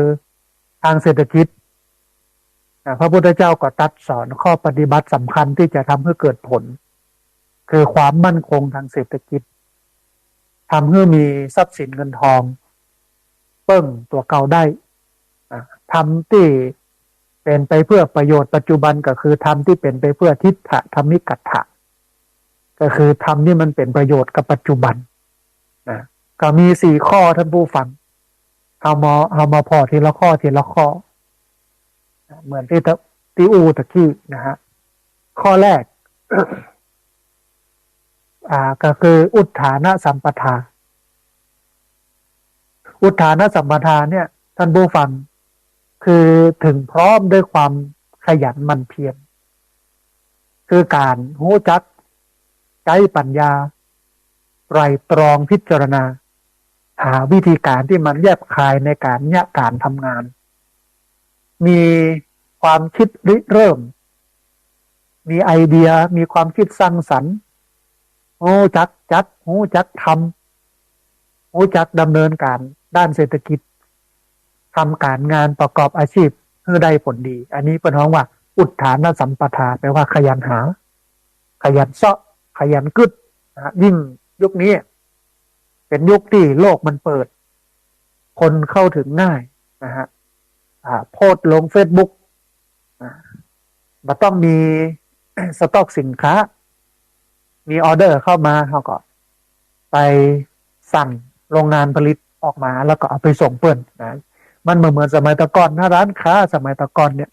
ทางเศรษฐกิจพระพุทธเจ้าก็ตรัสสอนข้อปฏิบัติสำคัญที่จะทำให้เกิดผลคือความมั่นคงทางเศรษฐกิจทำให้มีทรัพย์สินเงินทองเปิ้งตัวเก่าได้ทำที่เป็นไปเพื่อประโยชน์ปัจจุบันก็คือทำที่เป็นไปเพื่อทิฏฐธรรมิกัตถะก็คือทำที่มันเป็นประโยชน์กับปัจจุบันนะก็มี4 ข้อท่านผู้ฟังเอามาพอทีละข้อเหมือนที่อูตะกี้นะฮะข้อแรก ก็คืออุทธานะสัมปทาอุทธานะสัมปทาเนี่ยท่านผู้ฟังคือถึงพร้อมด้วยความขยันหมั่นเพียรคือการรู้จักใช้ปัญญาไตร่ตรองพิจารณาหาวิธีการที่มันแยบคายในการทำงานมีความคิดริเริ่มมีไอเดียมีความคิดสร้างสรรค์รู้จักจัดรู้จักทำรู้จักดำเนินการด้านเศรษฐกิจทำการงานประกอบอาชีพเพื่อได้ผลดีอันนี้เป็นคำว่าอุทธานสัมปทาแปลว่าขยันหาขยันเสาะขยันกึศยิ่งยุคนี้เป็นยุคที่โลกมันเปิดคนเข้าถึงง่ายนะฮะโพสต์ลง Facebook มันต้องมี สต็อกสินค้า มีออเดอร์เข้ามาเขาก็ไปสั่งโรงงานผลิตออกมาแล้วก็เอาไปส่งเปิ่นนะมันเหมือนสมัยตะก่อนถ้าร้านค้าสมัยตะก่อนเนี่ย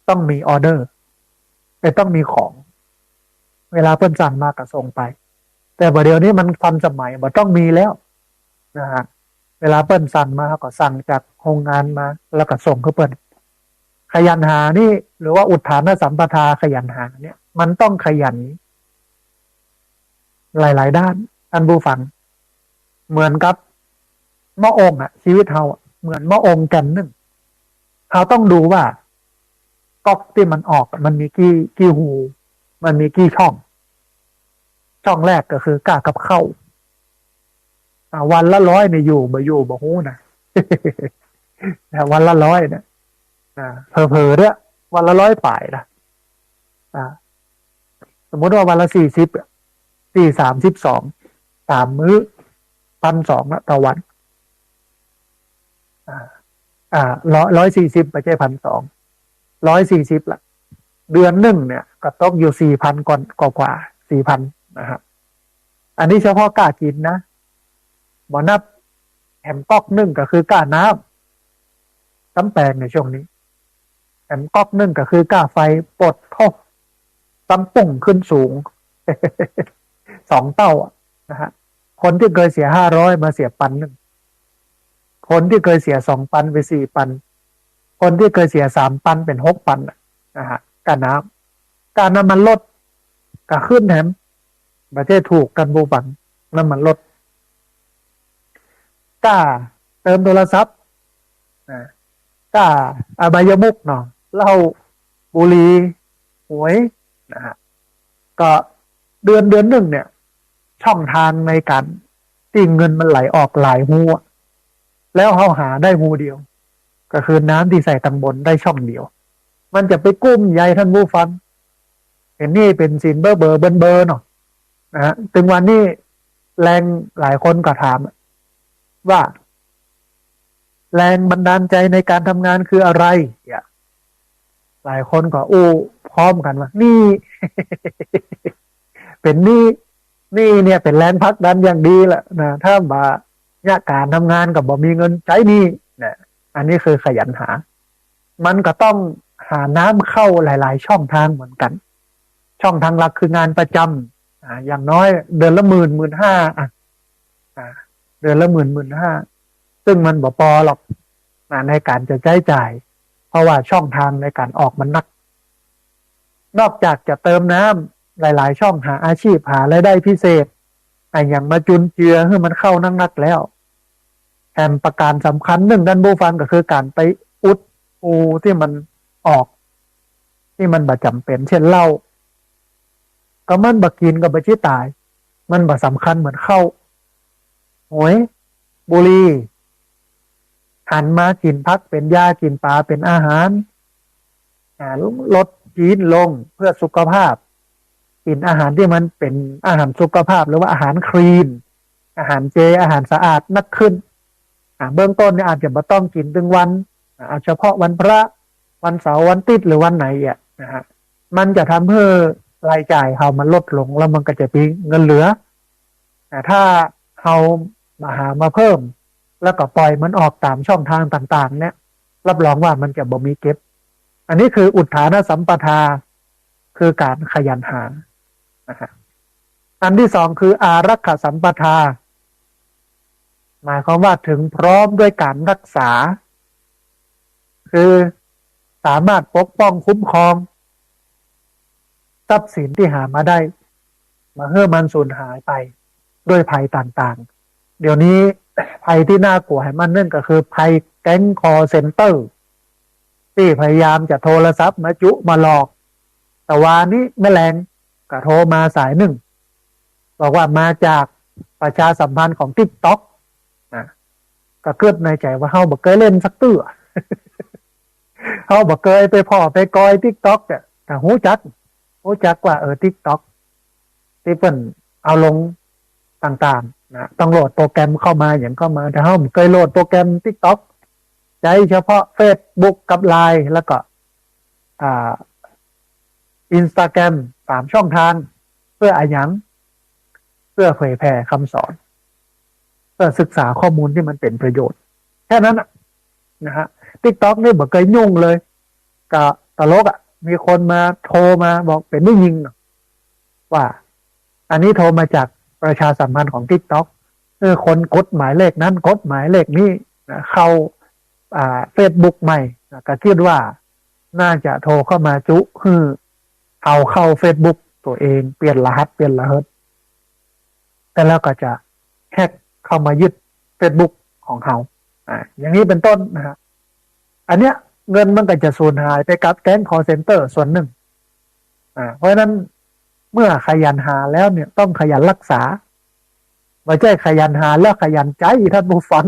ต้องมีออเดอร์แต่ต้องมีของเวลาเปิ้นสั่งมาก็ส่งไปแต่ประเดี๋ยวนี้มันทันสมัยมันต้องมีแล้วนะฮะเวลาเปิ้นสั่งมาเขาก็สั่งจากโรงงานมาแล้วก็ส่งเข้าเปิ้นขยันหานี่หรือว่าอุทานสัมปทาขยันหาเนี่ยมันต้องขยันหลายๆด้านท่านผู้ฟังเหมือนกับหม้อองค์อะชีวิตเราเหมือนหม้อองค์กันนึ่งเราต้องดูว่าก๊อกที่มันออกมันมีกี่หูมันมีกี่ช่องแรกก็คือกากกับเข้าวันละ100เนี่ยอยู่บ่ฮู้นะ แต่วันละ100เนี่ยเผลอๆเนี่ยวันละ100ป่ายนะสมมติว่าวันละ32 3 มื้อ1,200ละต่อวัน140ไม่ใช่1,200 140ละเดือนหนึ่งเนี่ยก็ตกอยู่4,000ก่อนกว่า4,000นะครับอันนี้เฉพาะกล้ากินนะบ่นับแหมก๊อกนึ่งก็คือกล้าน้ำซ้ำแปลงในช่วงนี้แหมก๊อกนึ่งก็คือกล้าไฟปลดท่อซ้ำปุ่งขึ้นสูง 2 เต้านะฮะคนที่เคยเสีย500มาเสีย1,000คนที่เคยเสีย2,000ไป4,000คนที่เคยเสีย3,000เป็น6,000นะฮะการน้ำมันลดก็ขึ้นแถมประเทศถูกกันบูบังน้ำมันลดกล้าเติมโทรศัพท์กล้าอบายมุกเนาะเหล้าบุหรี่หวยนะฮะก็เดือนหนึ่งเนี่ยช่องทางในการที่เงินมันไหลออกหลายหูแล้วเขาหาได้หูเดียวก็คือน้ำที่ใส่ตังบนได้ช่องเดียวมันจะไปกุ้มใหญ่ท่านผู้ฟังเห็นนี่เป็นสินเบอร์เนาะนะฮะถึงวันนี้แรงหลายคนก็ถามว่าแรงบันดาลใจในการทำงานคืออะไรหลายคนก็พร้อมกันว่านี่ เป็นนี่เนี่ยเป็นแรงพักดันอย่างดีแหละนะถ้าบ่ยากการทำงานกับบ่มีเงินใช้นี่นะอันนี้คือขยันหามันก็ต้องหาน้ำเข้าหลายๆช่องทางเหมือนกันช่องทางหลักคืองานประจำอย่างน้อยเดือนละ15,000เดือนละ15,000ซึ่งมันบ่พอหรอกในการจะใช้จ่ายเพราะว่าช่องทางในการออกมันนักนอกจากจะเติมน้ำหลายๆช่องหาอาชีพหารายได้พิเศษอย่างมาจุนเจือให้มันเข้านักแล้วแถมประการสำคัญหนึ่งด้านบูฟันก็คือการไปอุดที่มันออกที่มันบ่จำเป็นเช่นเหล้าก็มันบ่กินกับบ่ชิตายมันบ่สำคัญเหมือนเข้าหวยบุหรี่หันมากินพักเป็นยากินปลาเป็นอาหารลดกินลงเพื่อสุขภาพกินอาหารที่มันเป็นอาหารสุขภาพหรือว่าอาหารคลีนอาหารเจอาหารสะอาดนักขึ้นเบื้องต้นเนี่ยอาจจะไม่ต้องกินถึงวันเฉพาะวันพระวันเสาร์วันติดหรือวันไหนนะฮะมันจะทำให้รายจ่ายเขามันลดลงแล้วมันก็จะมีเงินเหลือแต่ถ้าเขามาเพิ่มแล้วก็ปล่อยมันออกตามช่องทางต่างๆเนี่ยรับรองว่ามันจะบ่มีเก็บอันนี้คืออุทานสัมปทาคือการขยันหาอันที่ 2คืออารักขสัมปทาหมายความว่าถึงพร้อมด้วยการรักษาคือสามารถปกป้องคุ้มครองทรัพย์สินที่หามาได้มาเพื่อมันสูญหายไปด้วยภัยต่างๆเดี๋ยวนี้ภัยที่น่ากลัวให้มันนั่นก็คือภัยแก๊งคอเซ็นเตอร์ที่พยายามจะโทรศัพท์มาจุมาหลอกแต่วานี้แม่แรงก็โทรมาสายหนึ่งบอกว่ามาจากประชาสัมพันธ์ของ TikTok ก็เกิดในใจว่าเฮาบ่เคยเล่นสักตื้อ เฮาบ่เคยไปพ่อไปกอย TikTok แต่ฮู้จักว่าTikTok ที่เพิ่นเอาลงต่างๆต้องโหลดโปรแกรมเข้ามาอย่างเข้ามาแต่เฮาบ่เคยโหลดโปรแกรม TikTok ใช้เฉพาะ Facebook กับ LINE แล้วก็Instagram 3 ช่องทาง เพื่ออะไรยังเพื่อเผยแผ่คำสอนเพื่อศึกษาข้อมูลที่มันเป็นประโยชน์แค่นั้นนะฮะทิกต็อกนี่บอกเคยยุ่งเลยกับตลกมีคนมาโทรมาบอกเป็นไม่ยิงว่าอันนี้โทรมาจากประชาสัมพันธ์ของทิกต็อกคนกดหมายเลขนั้นกดหมายเลขนี้เข้าเฟซบุ๊กใหม่ก็คิดว่าน่าจะโทรเข้ามาจุคือเอาเข้าเฟซบุ๊กตัวเองเปลี่ยนรหัสเปลี่ยนรหัสแต่แล้วก็จะแฮกเข้ามายึดเฟซบุ๊กของเขาอย่างนี้เป็นต้นนะฮะอันเนี้ยเงินมันก็จะสูญหายไปกับแก๊งคอลเซ็นเตอร์ส่วนหนึ่งเพราะฉะนั้นเมื่อขยันหาแล้วเนี่ยต้องขยันรักษาไม่ใช่ขยันหาแล้วขยันใจท่านผู้ฟัง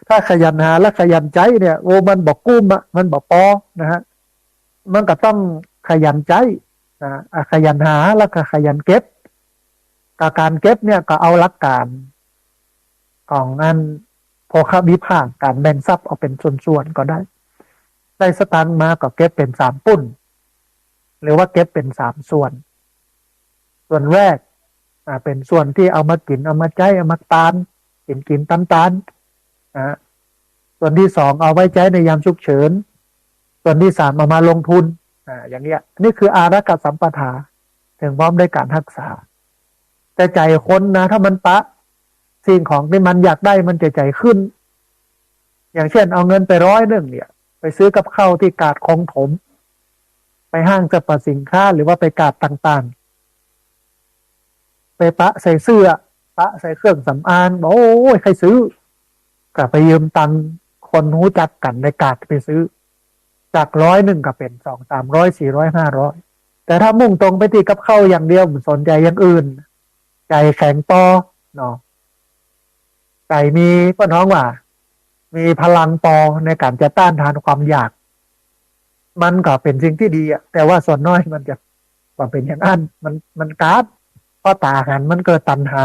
ถ้าขยันหาและขยันใจเนี่ยโอ้มันบอกกุ้มมันบอกปอนะฮะมันก็ต้องขยันใจขยันหาแล้วก็ขยันเก็บการเก็บเนี่ยก็เอาหลักการของงานโภควิภาคการแบ่งทรัพย์เอาเป็นส่วนๆก็ได้สตางค์มาก็เก็บเป็น3ปุ้นหรือว่าเก็บเป็น3ส่วนแรกเป็นส่วนที่เอามากินเอามาใช้เอามาตานกินตานส่วนที่2เอาไว้ใช้ในยามฉุกเฉินส่วนที่3เอามาลงทุนอย่างเงี้ยนี่คืออารักขสัมปทาถึงพร้อมด้วยการรักษาแต่ใจคนนะถ้ามันปะสิ่งของที่มันอยากได้มันจะใจขึ้นอย่างเช่นเอาเงินไป100เนี่ยไปซื้อกับข้าวที่กาดคลองถมไปห้างสรรพสินค้าหรือว่าไปกาดต่างๆไปปะใส่เสื้อปะใส่เครื่องสำอางบอกโอ้ยใครซื้อกลับไปยืมตังคนรู้จักกันในกาดไปซื้อจาก100ก็เป็น200 300 400 500แต่ถ้ามุ่งตรงไปที่กับข้าวอย่างเดียวมันสนใจอย่างอื่นใจแข็งปอเนาะใจมีก็น้องว่ามีพลังปอในการจะต้านทานความอยากมันก็เป็นสิ่งที่ดีแต่ว่าส่วนน้อยมันจะว่าเป็นอย่างนั้นมันการ์ดเพราะตาหันมันเกิดตัณหา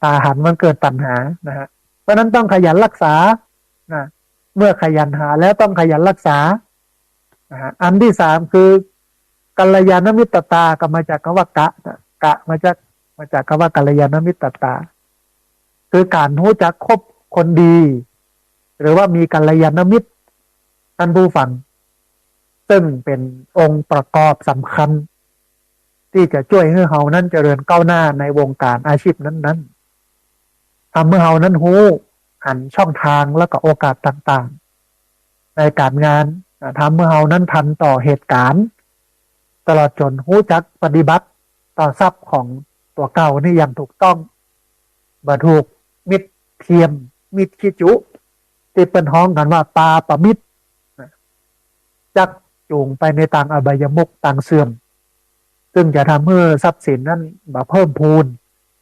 ตาหันมันเกิดตัณหานะฮะเพราะนั้นต้องขยันรักษานะเมื่อขยันหาแล้วต้องขยันรักษาอันที่3คือกัลยาณมิตรตาก็มาจากคำว่ากะมาจากคำว่ากัลยาณมิตรตาคือการรู้จักคบคนดีหรือว่ามีกัลยาณมิตรท่านผู้ฟังซึ่งเป็นองค์ประกอบสำคัญที่จะช่วยให้เฮานั้นเจริญก้าวหน้าในวงการอาชีพนั้นๆทำให้เฮานั้นรู้หันช่องทางและก็โอกาสต่างๆในการงานทำให้เฮานั้นทันต่อเหตุการณ์ตลอดจนรู้จักปฏิบัติต่อทรัพย์ของตัวเก่านี่อย่างถูกต้องบ่ถูกมิตรเทียมมิตรขี้จุที่เป็นห้องกันว่าปาปมิตรจักจูงไปในต่างอบายมุขต่างเสื่อมซึ่งจะทำให้ทรัพย์สินนั้นเพิ่มพูน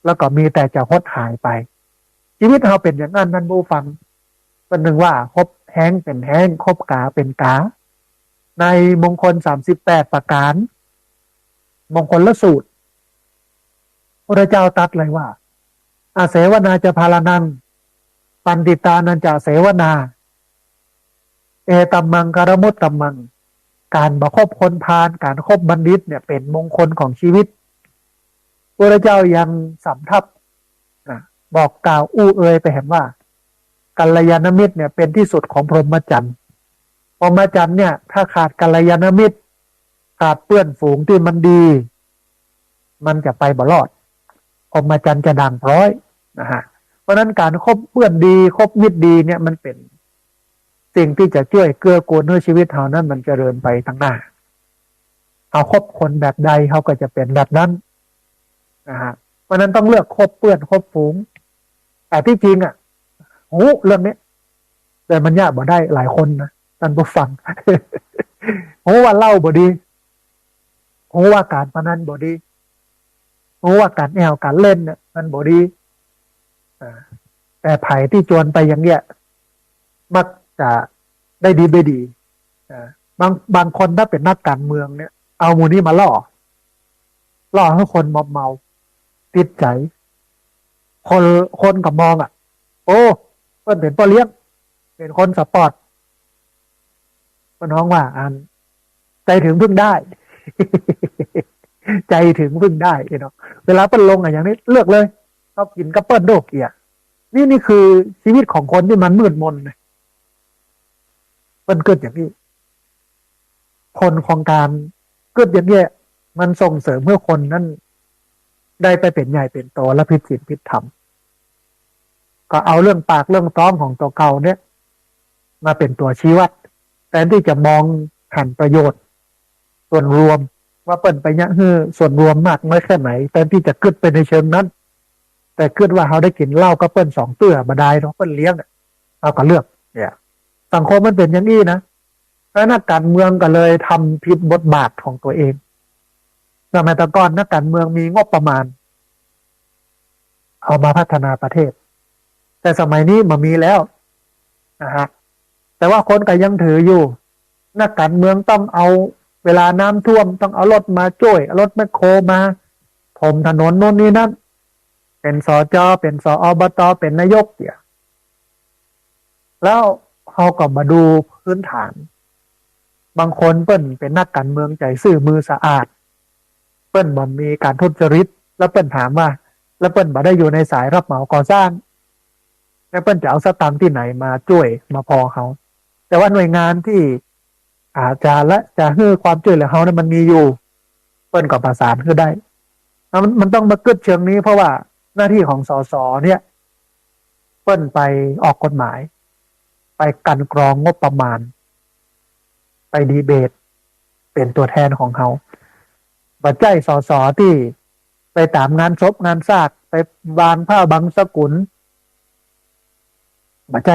แล้วก็มีแต่จะหดหายไปชีวิตเราเป็นอย่างนั้นท่านผู้ฟังเป็นหนึ่งว่าคบแห้งเป็นแห้งคบกาเป็นกาในมงคล38ประการมงคลละสูตรพระเจ้าตรัสเลยว่าอาเสวนาจะพาลานังปันติตานันจะเสวนาเอตัมมังคารมุตตัมมังการประคบคนพาลการคบบัณฑิตเนี่ยเป็นมงคลของชีวิตพระเจ้ายังสำทับบอกกล่าวอู้เอ่ยไปเห็นว่ากัลยาณมิตรเนี่ยเป็นที่สุดของพรหมจรรย์พรหมจรรย์เนี่ยถ้าขาดกัลยาณมิตรขาดเพื่อนฝูงที่มันดีมันจะไปบ่รอดพรหมจรรย์จะด่างพร้อยนะฮะเพราะนั้นการคบเพื่อนดีคบมิตรดีเนี่ยมันเป็นสิ่งที่จะช่วยเกื้อกูลให้ชีวิตเรานั้นมันเจริญไปทั้งหน้าเอาคบคนแบบใดเขาก็จะเป็นแบบนั้นนะฮะเพราะนั้นต้องเลือกคบเพื่อนคบฝูงแต่ที่จริงเรื่องนี้แต่มันยากบ่ได้หลายคนนะท่านผู้ฟัง ว่าเล่าบ่ดีว่าการพนันบ่ดีว่าการแอวการเล่นเนี่ยมันบ่ดีแต่ไผ่ที่จวนไปอย่างเงี้ยมักจะได้ดีไม่ดีบางคนถ้าเป็นนักการเมืองเนี่ยเอามูนี้มาล่อให้คนมอมเมาติดใจคนกับมองโอ้เพิ่นเป็นพ่อเลี้ยงเป็นคนสปอร์ตก็น้องว่าใจถึงพึ่งได้ ใจถึงพึ่งได้เนาะเวลาเปิ้ลลงอย่างนี้เลือกเลยชอบกินกับเปิ้ลโดกเกียนี่คือชีวิตของคนที่มันมืดมนนะเปิ้ลเกิดอย่างนี้ผลของการเกิดอย่างนี้มันส่งเสริมเพื่อคนนั้นได้ไปเป็นใหญ่เป็นโตและพิจิตรพิธรรมก็เอาเรื่องปากเรื่องท้องของตัวเก่าเนี่ยมาเป็นตัวชี้วัดแทนที่จะมองหันประโยชน์ส่วนรวมว่าเปิ้นไปเนี่ยคือส่วนรวมมากน้อยแค่ไหนแทนที่จะขึ้นไปในเชิงนั้นแต่ขึ้นว่าเขาได้กินเหล้าก็เปิ้นสองเตื้อมาได้เนาะเปิ้นเลี้ยงเอาก็เลือกเนี่ยสังคมมันเป็นอย่างนี้นะแล้วนักการเมืองก็เลยทำผิดบทบาทของตัวเองสมัยตะก่อนนักการเมืองมีงบประมาณเอามาพัฒนาประเทศแต่สมัยนี้มันมีแล้วนะฮะแต่ว่าคนก็ยังถืออยู่นักการเมืองต้องเอาเวลาน้ำท่วมต้องเอารถมาช่วยรถแมคโครมาถมถนนโน่นนี่นั่นเป็นสจเป็นสอบตเป็นนายกเนี่ยแล้วเขาก็มาดูพื้นฐานบางคนเปิ้นเป็นนักการเมืองใจซื่อมือสะอาดเปิ้นบ่มีการทุจริตแล้วเปิ้นถามว่าแล้วเปิ้นบ่ได้อยู่ในสายรับเหมาก่อสร้างแล้วเปิ้นจะเอาสตางค์ที่ไหนมาช่วยมาพอเขาแต่ว่าหน่วยงานที่อาจจะและจะให้ความช่วยเหลือเขาเนี่ยมันมีอยู่เปิ้นก็ประสานคือได้มันต้องมาเกิดเชิงนี้เพราะว่าหน้าที่ของสสเนี่ยเปิ้นไปออกกฎหมายไปกันกรองงบประมาณไปดีเบตเป็นตัวแทนของเขาบัดใจสสที่ไปตามงานศพงานซากไปวางผ้าบังสกุลบัดใจ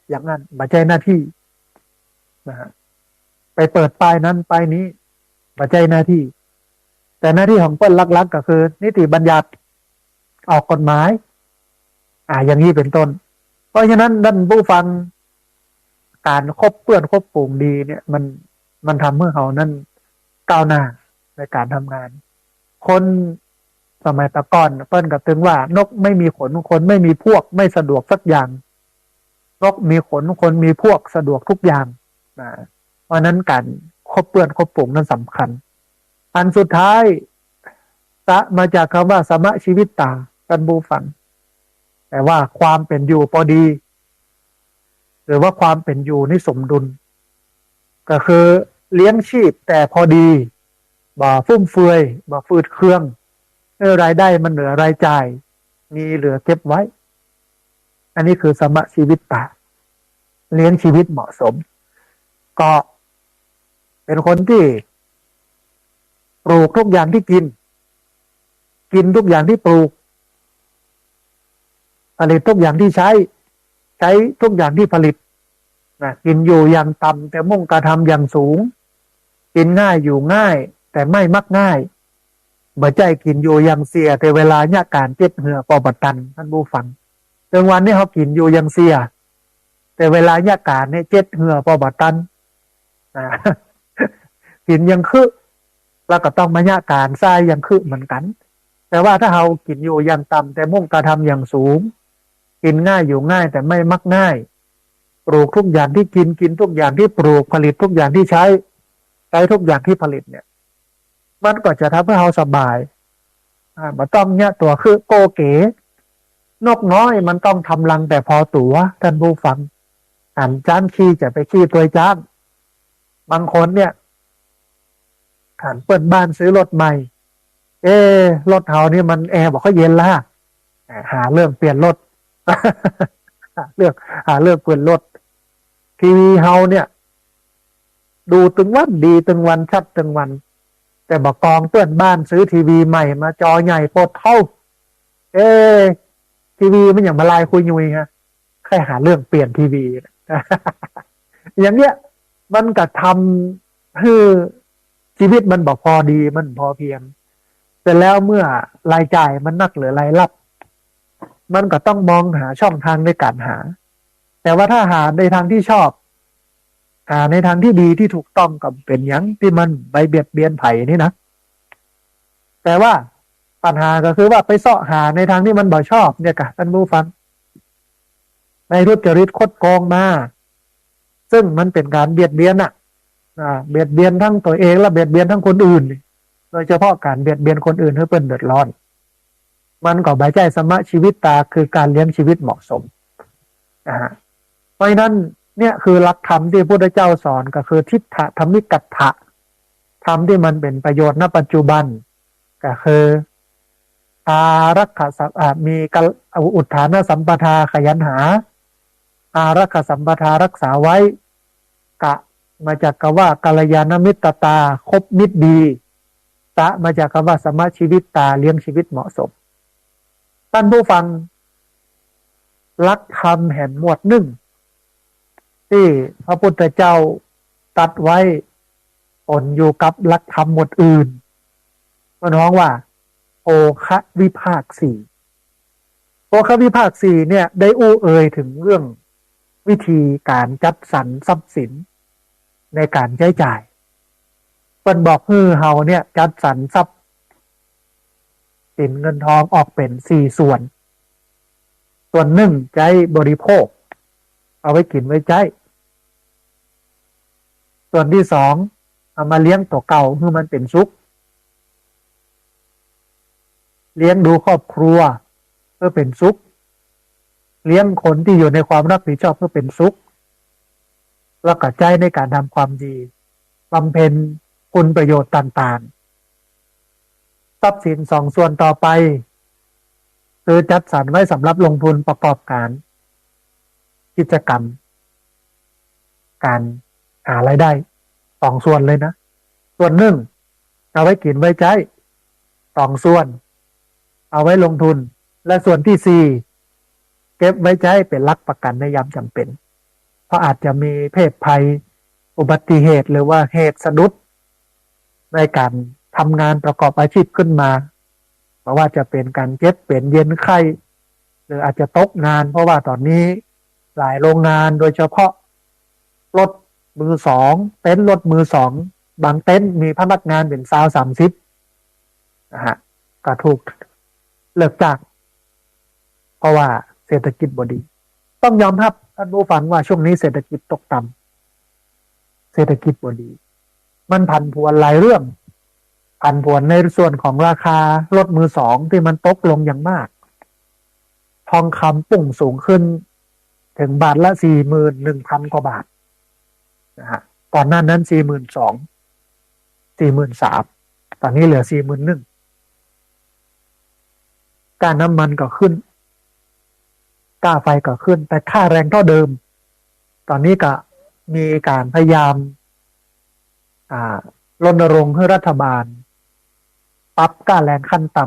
อย่างนั้นบัดใจหน้าที่นะฮะไปเปิดป้ายนั้นป้ายนี้บัดใจหน้าที่แต่หน้าที่ของเปิ้ลลักๆก็คือนิติบัญญัติออกกฎหมายอย่างนี้เป็นต้นเพราะฉะนั้นท่านผู้ฟังการคบเพื่อนคบฝูงดีเนี่ยมันทำให้เขานั้นก้าวหน้าในการทำงานคนสมัยตะก่อนเปิ้ลกับตึงว่านกไม่มีขนคนไม่มีพวกไม่สะดวกสักอย่างนกมีขนคนมีพวกสะดวกทุกอย่างนะเพราะนั้นการคบเพื่อนคบฝูงนั้นสำคัญอันสุดท้ายสะมาจากคำว่าสมะชีวิตตากันบูฟังแต่ว่าความเป็นอยู่พอดีหรือว่าความเป็นอยู่ในสมดุลก็คือเลี้ยงชีพแต่พอดีบ่ฟุ่มเฟือยบ่ฟืดเครื่องรายได้มันเหลือรายจ่ายมีเหลือเก็บไว้อันนี้คือสมะชีวิตตาเลี้ยงชีวิตเหมาะสมก็เป็นคนที่ปลูกทุกอย่างที่กินทุกอย่างที่ปลูกผลิตทุกอย่างที่ใช้ทุกอย่างที่ผลิตนะกินอยู่อย่างต่ำแต่มุ่งกระทำอย่างสูงกินง่ายอยู่ง่ายแต่ไม่มักง่ายบ่ใจกินอยู่อย่างเสียแต่เวลาเนี่ยการเจ็ดเหือปอบัตันท่านผู้ฟังเรื่องวันนี้เขากินอยู่อย่างเสียแต่เวลาเนี่ยการเนี่ยเจ็ดเหือปอบัตันกินยังคือแล้วก็ต้องมาเนี่ยการทรายยังคือเหมือนกันแต่ว่าถ้าเรากินอยู่อย่างต่ำแต่มุ่งกระทำอย่างสูงกินง่ายอยู่ง่ายแต่ไม่มักง่ายปลูกทุกอย่างที่กินทุกอย่างที่ปลูกผลิตทุกอย่างที่ใช้ทุกอย่างที่ผลิตเนี่ยมันก็จะทำให้เราสบายมันต้องเนี่ยตัวคือโกเก๋นกน้อยมันต้องทำรังแต่พอตัวท่านผู้ฟังจ้านขี้จะไปขี้ตัวจ้านบางคนเนี่ยเปิดบ้านซื้อรถใหม่รถเฮานี่มันแอร์บอกเขาเย็นละหาเรื่องเปลี่ยนรถ หาเรื่องเปลี่ยนรถทีวีเฮาเนี่ยดูตึงวันดีตึงวันชัดตึงวันแต่บอกกองเตือนบ้านซื้อทีวีใหม่มาจอใหญ่โปรดเท่าทีวีมันอย่างมาลายคุยยุยฮะแค่หาเรื่องเปลี่ยนทีวี อย่างเนี้ยมันก็ทำให้ชีวิตมันบอกพอดีมันพอเพียงแต่แล้วเมื่อรายจ่ายมันนักหรือรายรับมันก็ต้องมองหาช่องทางในการหาแต่ว่าถ้าหาในทางที่ชอบหาในทางที่ดีที่ถูกต้องกับเป็นอย่างที่มันไปเบียดเบียนไผ่นี่นะแต่ว่าปัญหาก็คือว่าไปเสาะหาในทางที่มันบ่ชอบเนี่ยค่ะท่านผู้ฟังในทุจริตคดโกงมาซึ่งมันเป็นการเบียดเบียนเบียดเบียนทั้งตัวเองและเบียดเบียนทั้งคนอื่น ยเฉพาะการเบียดเบียนคนอื่นให้เปิ้นเดือดร้อน มันก็ใบใจสมะชีวิตตาคือการเลี้ยงชีวิตเหมาะสมนะฮะเพราะฉะนั้นเนี่ยคือหลักธรรมที่พระพุทธเจ้าสอนก็คือทิฏฐธรรมิกัตถะธรรมที่มันเป็นประโยชน์ณปัจจุบันก็คืออารักขะมีอุทานสัมปทาขยันหาอารักขสัมปทารักษาไว้กะมาจากคำว่ากัลยาณมิตรตาคบมิตรดีตะมาจากคำว่าสมะชีวิตตาเลี้ยงชีวิตเหมาะสมท่านผู้ฟังหลักธรรมแห่งหมวดหนึ่งที่พระพุทธเจ้าตัดไว้ปนอยู่กับหลักธรรมหมวดอื่นมันร้องว่าโอคะวิภาคสี่โอคะวิภาคสี่เนี่ยได้อู้เอ่ยถึงเรื่องวิธีการจัดสรรทรัพย์สินในการใช้จ่ายเปิ้นบอกเฮาเนี่ยจัดสรรทรัพย์สินเงินทองออกเป็น4 ส่วนส่วนหนึ่งใช้บริโภคเอาไว้กินไว้ใช้ส่วนที่สองเอามาเลี้ยงตัวเก่าให้มันเป็นสุขเลี้ยงดูครอบครัวเพื่อเป็นสุขเลี้ยงคนที่อยู่ในความรับผิดชอบเพื่อเป็นสุขแล้วก็ใจในการทำความดีบำเพ็ญคุณประโยชน์ต่างๆทรัพย์สิน2 ส่วนต่อไปคือจัดสรรไว้สำหรับลงทุนประกอบการกิจกรรมการหารายได้2 ส่วนเลยนะส่วนหนึ่งเอาไว้กินไว้ใช้2 ส่วนเอาไว้ลงทุนและส่วนที่4เก็บไว้ใช้เป็นหลักประกันในยามจำเป็นเพราะอาจจะมีเพศภัยอุบัติเหตุหรือว่าเหตุสะดุดในการทำงานประกอบอาชีพขึ้นมาเพราะว่าจะเป็นการเจ็บเป็นเย็นไข้หรืออาจจะตกงานเพราะว่าตอนนี้หลายโรงงานโดยเฉพาะรถมือสองเต็นท์รถมือสองบางเต็นท์มีพนักงานเป็น20-30นะฮะก็ถูกเลิกจ้างเพราะว่าเศรษฐกิจบ่ดีต้องยอมรับท่านผู้ฟังว่าช่วงนี้เศรษฐกิจตกต่ำเศรษฐกิจบ่ดีมันผันผวนหลายเรื่องผันผวนในส่วนของราคารถมือสองที่มันตกลงอย่างมากทองคำปุ่งสูงขึ้นถึงบาทละ 41,000 กว่าบาทนะฮะก่อนหน้านั้น 42,000 43,000 ตอนนี้เหลือ 41,000 ค่าน้ำมันก็ขึ้นค่าไฟก็ขึ้นแต่ค่าแรงเท่าเดิมตอนนี้ก็มีการพยายามรณรงค์ให้รัฐบาลปรับค่าแรงขั้นต่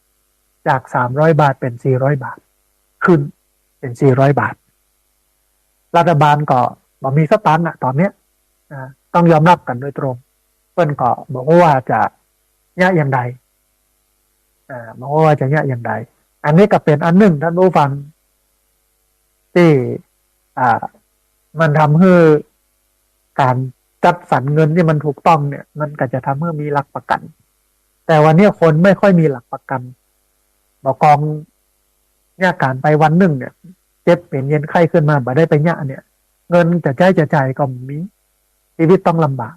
ำจาก300 บาทเป็น400 บาทขึ้นเป็น400 บาทรัฐบาลก็บอกมีสตังค์ตอนเนี้ยต้องยอมรับกันโดยตรงเพิ่นก็บอกว่าจะแยกอย่างใดบอกว่าจะแยกอย่างใดอันนี้ก็เป็นอันหนึ่งท่านผู้ฟังที่มันทำให้การจัดสรรเงินที่มันถูกต้องเนี่ยมันก็จะทำให้มีหลักประกันแต่วันนี้คนไม่ค่อยมีหลักประกันบอกกองเนี่ยการไปวันหนึ่งเนี่ยเจ็บเป็นเย็นไข้ขึ้นมาบ่ได้ไปเนี่ยเนี่ยเงินจะจ่ายก็มีชีวิตต้องลำบาก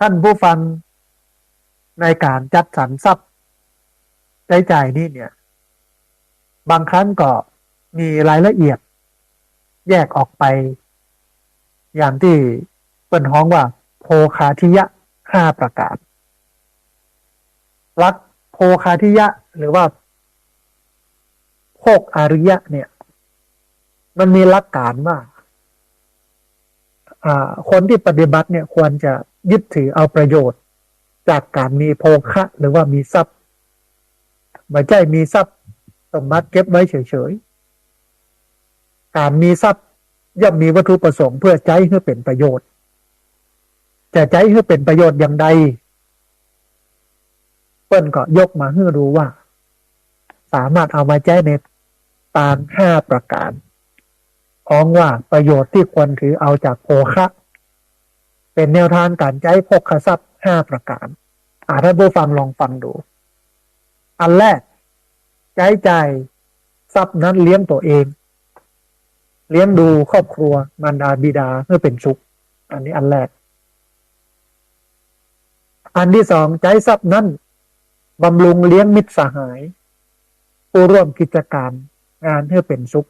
ท่านผู้ฟังในการจัดสรรทรัพย์ใช้จ่ายนี่เนี่ยบางครั้งก็มีรายละเอียดแยกออกไปอย่างที่เปิ้นฮ้องว่าโภคาทิยะ5 ประการหลักโภคาทิยะหรือว่าโภคอริยะเนี่ยมันมีหลักการว่าคนที่ปฏิบัติเนี่ยควรจะยึดถือเอาประโยชน์จากการมีโภคะหรือว่ามีทรัพย์ไม่ใช่มีทรัพย์สมบัติเก็บไว้เฉยๆการมีทรัพย์ย่อมมีวัตถุประสงค์เพื่อใช้ให้เป็นประโยชน์จะใช้ให้เป็นประโยชน์อย่างใดเปิ้นก็ยกมาให้รู้ว่าสามารถเอามาใช้ในตาม5 ประการอ้องว่าประโยชน์ที่ควรถือเอาจากโภคะเป็นแนวทางการใช้โภคทรัพย์5 ประการท่านผู้ฟังลองฟังดูอันแรกใช้จ่ายทรัพย์นั้นเลี้ยงตัวเองเลี้ยงดูครอบครัวมารดาบิดาเพื่อเป็นสุขอันนี้อันแรก อันที่สองใจทรัพย์นั้นบำรุงเลี้ยงมิตรสหายผู้ร่วมกิจการงานให้เป็นสุข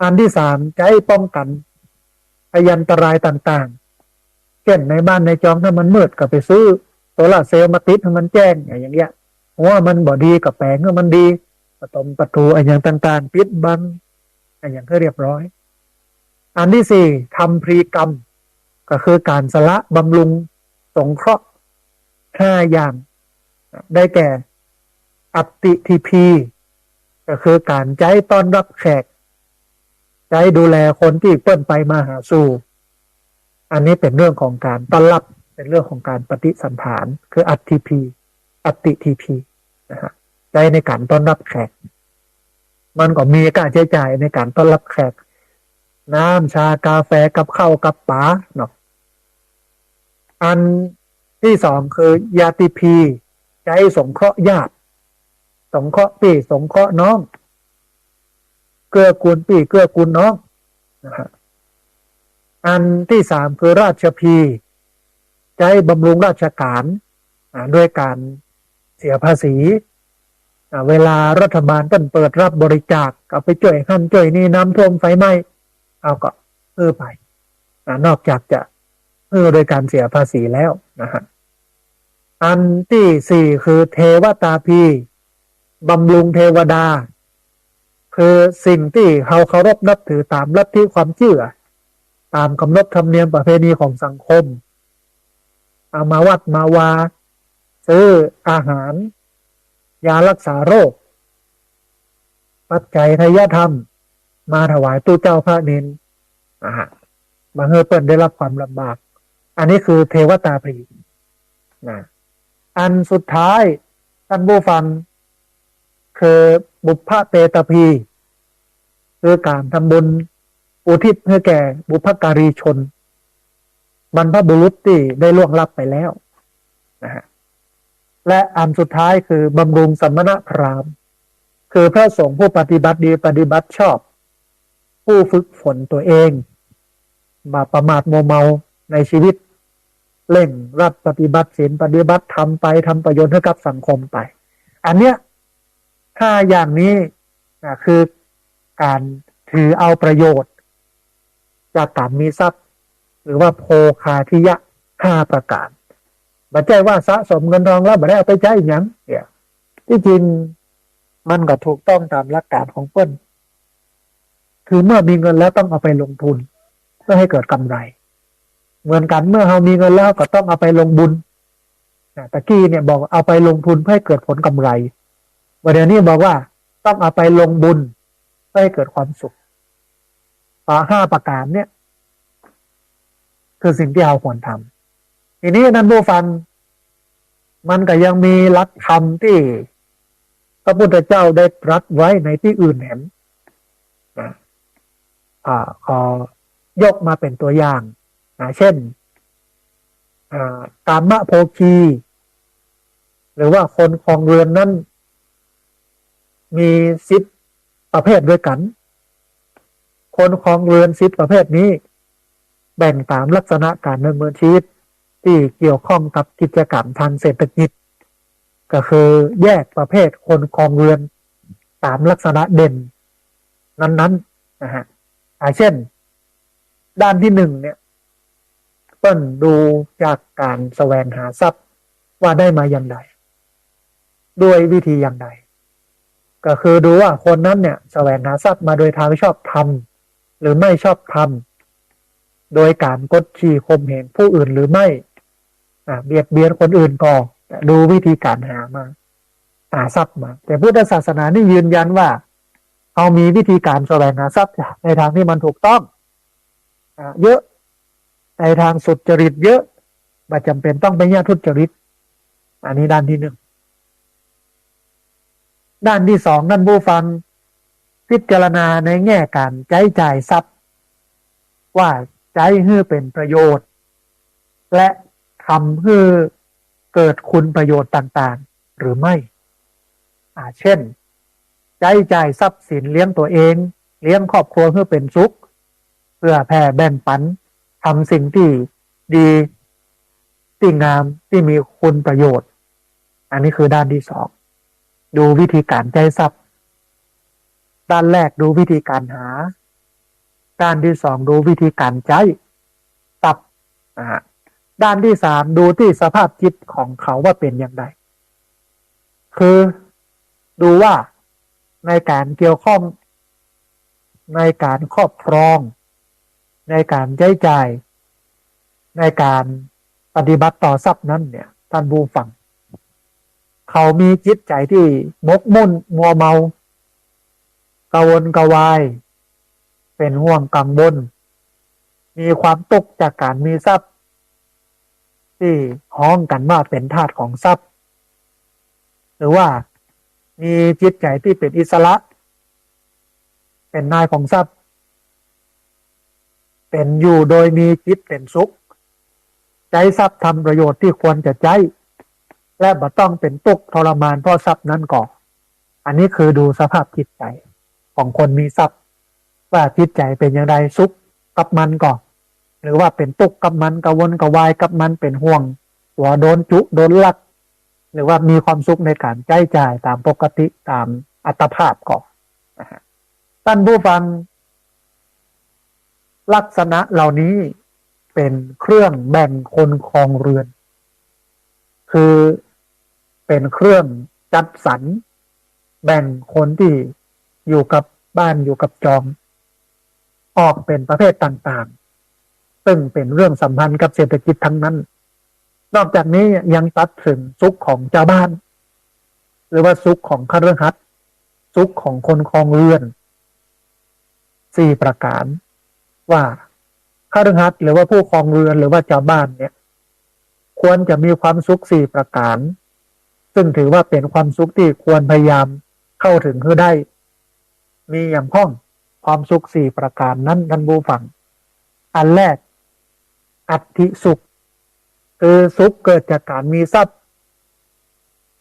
อันที่สามใจป้องกันพยันตรายต่างๆเช่นในบ้านในจองถ้ามันมืดก็ไปซื้อโซลาร์เซลล์มาติดให้มันแจ้งอย่างเงี้ยเพราะว่ามันบ่ดีกับแปลงให้มันดีประตูอย่างต่างๆปิดบังอย่างก็เรียบร้อยอันที่สี่ทำพรีกรรมก็คือการสละบำรุงสงเคราะห์ห้าอย่างได้แก่อัตติทีพีก็คือการใจต้อนรับแขกใจดูแลคนที่เปิ้นไปมาหาสู่อันนี้เป็นเรื่องของการต้อนรับเป็นเรื่องของการปฏิสันถานคืออัตติพีอัตติทีพีนะฮะใจในการต้อนรับแขกมันก็มีการใช้จ่ายในการต้อนรับแขกน้ำชากาแฟกับข้าวกับป๋าเนาะอันที่สองคือยาติพีใจสงเคราะห์ญาติสงเคราะห์พี่สงเคราะห์น้องเกื้อกูลพี่เกื้อกูลน้องนะฮะอันที่สามคือราชพีใจบำรุงราชการด้วยการเสียภาษีเวลารัฐบาลต้นเปิดรับบริจาคเอาไปช่วยขั้นช่วยนี่น้ำท่วมไฟไหม้เอาก็ไปนอกจากจะโดยการเสียภาษีแล้วนะฮะอันที่สี่คือเทวตาพีบำรุงเทวดาคือสิ่งที่เขาเคารพนับถือตามลัทธิความเชื่อตามกำหนดธรรมเนียมประเพณีของสังคมเอามาวัดมาวาซื้ออาหารยารักษาโรคปัจจัยทายธรรมมาถวายตู้เจ้าพระเนนมาให้เปิ้นได้รับความลำบากอันนี้คือเทวตาพรีนะอันสุดท้ายท่านผู้ฟังคือบุพเพเปตพีคือการทำบุญอุทิศให้แก่บุพการีชนบรรพบุรุษที่ได้ล่วงลับไปแล้วนะฮะและอันสุดท้ายคือบำรุงสมณพราหมณ์คือพระสงฆ์ผู้ปฏิบัติดีปฏิบัติชอบผู้ฝึกฝนตัวเองมาประมาทโมเมาในชีวิตเร่งรัดปฏิบัติศีลปฏิบัติธรรมไปทำประโยชน์ให้กับสังคมไปอันเนี้ยถ้าอย่างนี้คือการถือเอาประโยชน์จากการมีทรัพย์หรือว่าโภคาธิยะ5ประการบัจจัยว่าสะสมเงินทองแล้วไม่ได้เอาไปใช้อีกอย่างเนี่ยที่จริงมันก็ถูกต้องตามหลักการของเปิ้ลคือเมื่อมีเงินแล้วต้องเอาไปลงทุนเพื่อให้เกิดกำไรเหมือนกันเมื่อเรามีเงินแล้วก็ต้องเอาไปลงบุญตะกี้เนี่ยบอกเอาไปลงทุนเพื่อให้เกิดผลกำไรวันนี้บอกว่าต้องเอาไปลงบุญเพื่อให้เกิดความสุข5ประการเนี่ยคือสิ่งที่เราควรทำทีนี้นั้นผู้ฟังมันก็ยังมีหลักธรรมที่พระพุทธเจ้าได้ตรัสไว้ในที่อื่นเห็นขอยกมาเป็นตัวอย่างเช่นกามโภคีหรือว่าคนครองเรือนนั้นมี10ประเภทด้วยกันคนครองเรือน10ประเภทนี้แบ่งตามลักษณะการดำเนินชีวิตที่เกี่ยวข้องกับกิจกรรมทางเศรษฐกิจก็คือแยกประเภทคนครองเรือนตามลักษณะเด่นนั้นๆนะฮะเช่นด้านที่1เนี่ยเปิ้ลดูจากการแสวงหาทรัพย์ว่าได้มาอย่างไรด้วยวิธีอย่างไรก็คือดูว่าคนนั้นเนี่ยแสวงหาทรัพย์มาโดยทางชอบธรรมหรือไม่ชอบธรรมโดยการกดขี่ข่มเหงผู้อื่นหรือไม่เบียดเบียนคนอื่นก่อดูวิธีการหาทรัพย์มาแต่พุทธศาสนานี่ยืนยันว่าเขามีวิธีการแสวงหาทรัพย์ในทางที่มันถูกต้องเยอะในทางสุจริตเยอะไม่จำเป็นต้องไปแย่ทุจริตอันนี้ด้านที่1ด้านที่2นั่นผู้ฟังพิจารณาในแง่การใช้จ่ายทรัพย์ว่าใช้ให้เป็นประโยชน์และทำให้เกิดคุณประโยชน์ต่างๆหรือไม่เช่นใช้จ่ายทรัพย์สินเลี้ยงตัวเองเลี้ยงครอบครัวเพื่อเป็นสุขเพื่อแผ่แบ่งปันทำสิ่งที่ดี ที่งามที่มีคุณประโยชน์อันนี้คือด้านที่สองดูวิธีการใจทรัพย์ด้านแรกดูวิธีการหาด้านที่สองดูวิธีการใจทรัพย์ด้านที่สามดูที่สภาพจิตของเขาว่าเป็นอย่างไรคือดูว่าในการเกี่ยวข้องในการครอบครองในการใช้จ่ายในการปฏิบัติต่อทรัพย์นั้นเนี่ยท่านผู้ฟังเขามีจิตใจที่มกมุ่นมัวเมากระวนกระวายเป็นห่วงกังวลมีความตกจากการมีทรัพย์ที่ห้องกันว่าเป็นทาสของทรัพย์หรือว่ามีจิตใจที่เป็นอิสระเป็นนายของทรัพย์เป็นอยู่โดยมีจิตเป็นสุขใจทรัพย์ทำประโยชน์ที่ควรจะใจและบ่ต้องเป็นทุกข์ทรมานเพราะทรัพย์นั้นก่ออันนี้คือดูสภาพจิตใจของคนมีทรัพย์ว่าจิตใจเป็นอย่างไรสุขกับมันก่อหรือว่าเป็นทุกข์กับมันกระวนกระวายกับมันเป็นห่วงหัวโดนจุโดนลักหรือว่ามีความสุขในการใช้จ่ายตามปกติตามอัตภาพก่อนท่านผู้ฟังลักษณะเหล่านี้เป็นเครื่องแบ่งคนครองเรือนคือเป็นเครื่องจัดสรรแบ่งคนที่อยู่กับบ้านอยู่กับจอมออกเป็นประเภทต่างๆซึ่งเป็นเรื่องสัมพันธ์กับเศรษฐกิจทั้งนั้นนอกจากนี้ยังตัดถึงสุขของชาวบ้านหรือว่าสุขของคฤหัสถ์สุขของคนครองเรือน4ประการว่าคฤหัสถ์หรือว่าผู้ครองเรือนหรือว่าชาวบ้านเนี่ยควรจะมีความสุข4ประการซึ่งถือว่าเป็นความสุขที่ควรพยายามเข้าถึงให้ได้มีอย่างพ้องความสุข4ประการนั้นท่านผู้ฟังอันแรกอัตถิสุขคือสุขเกิดจากการมีทรัพย์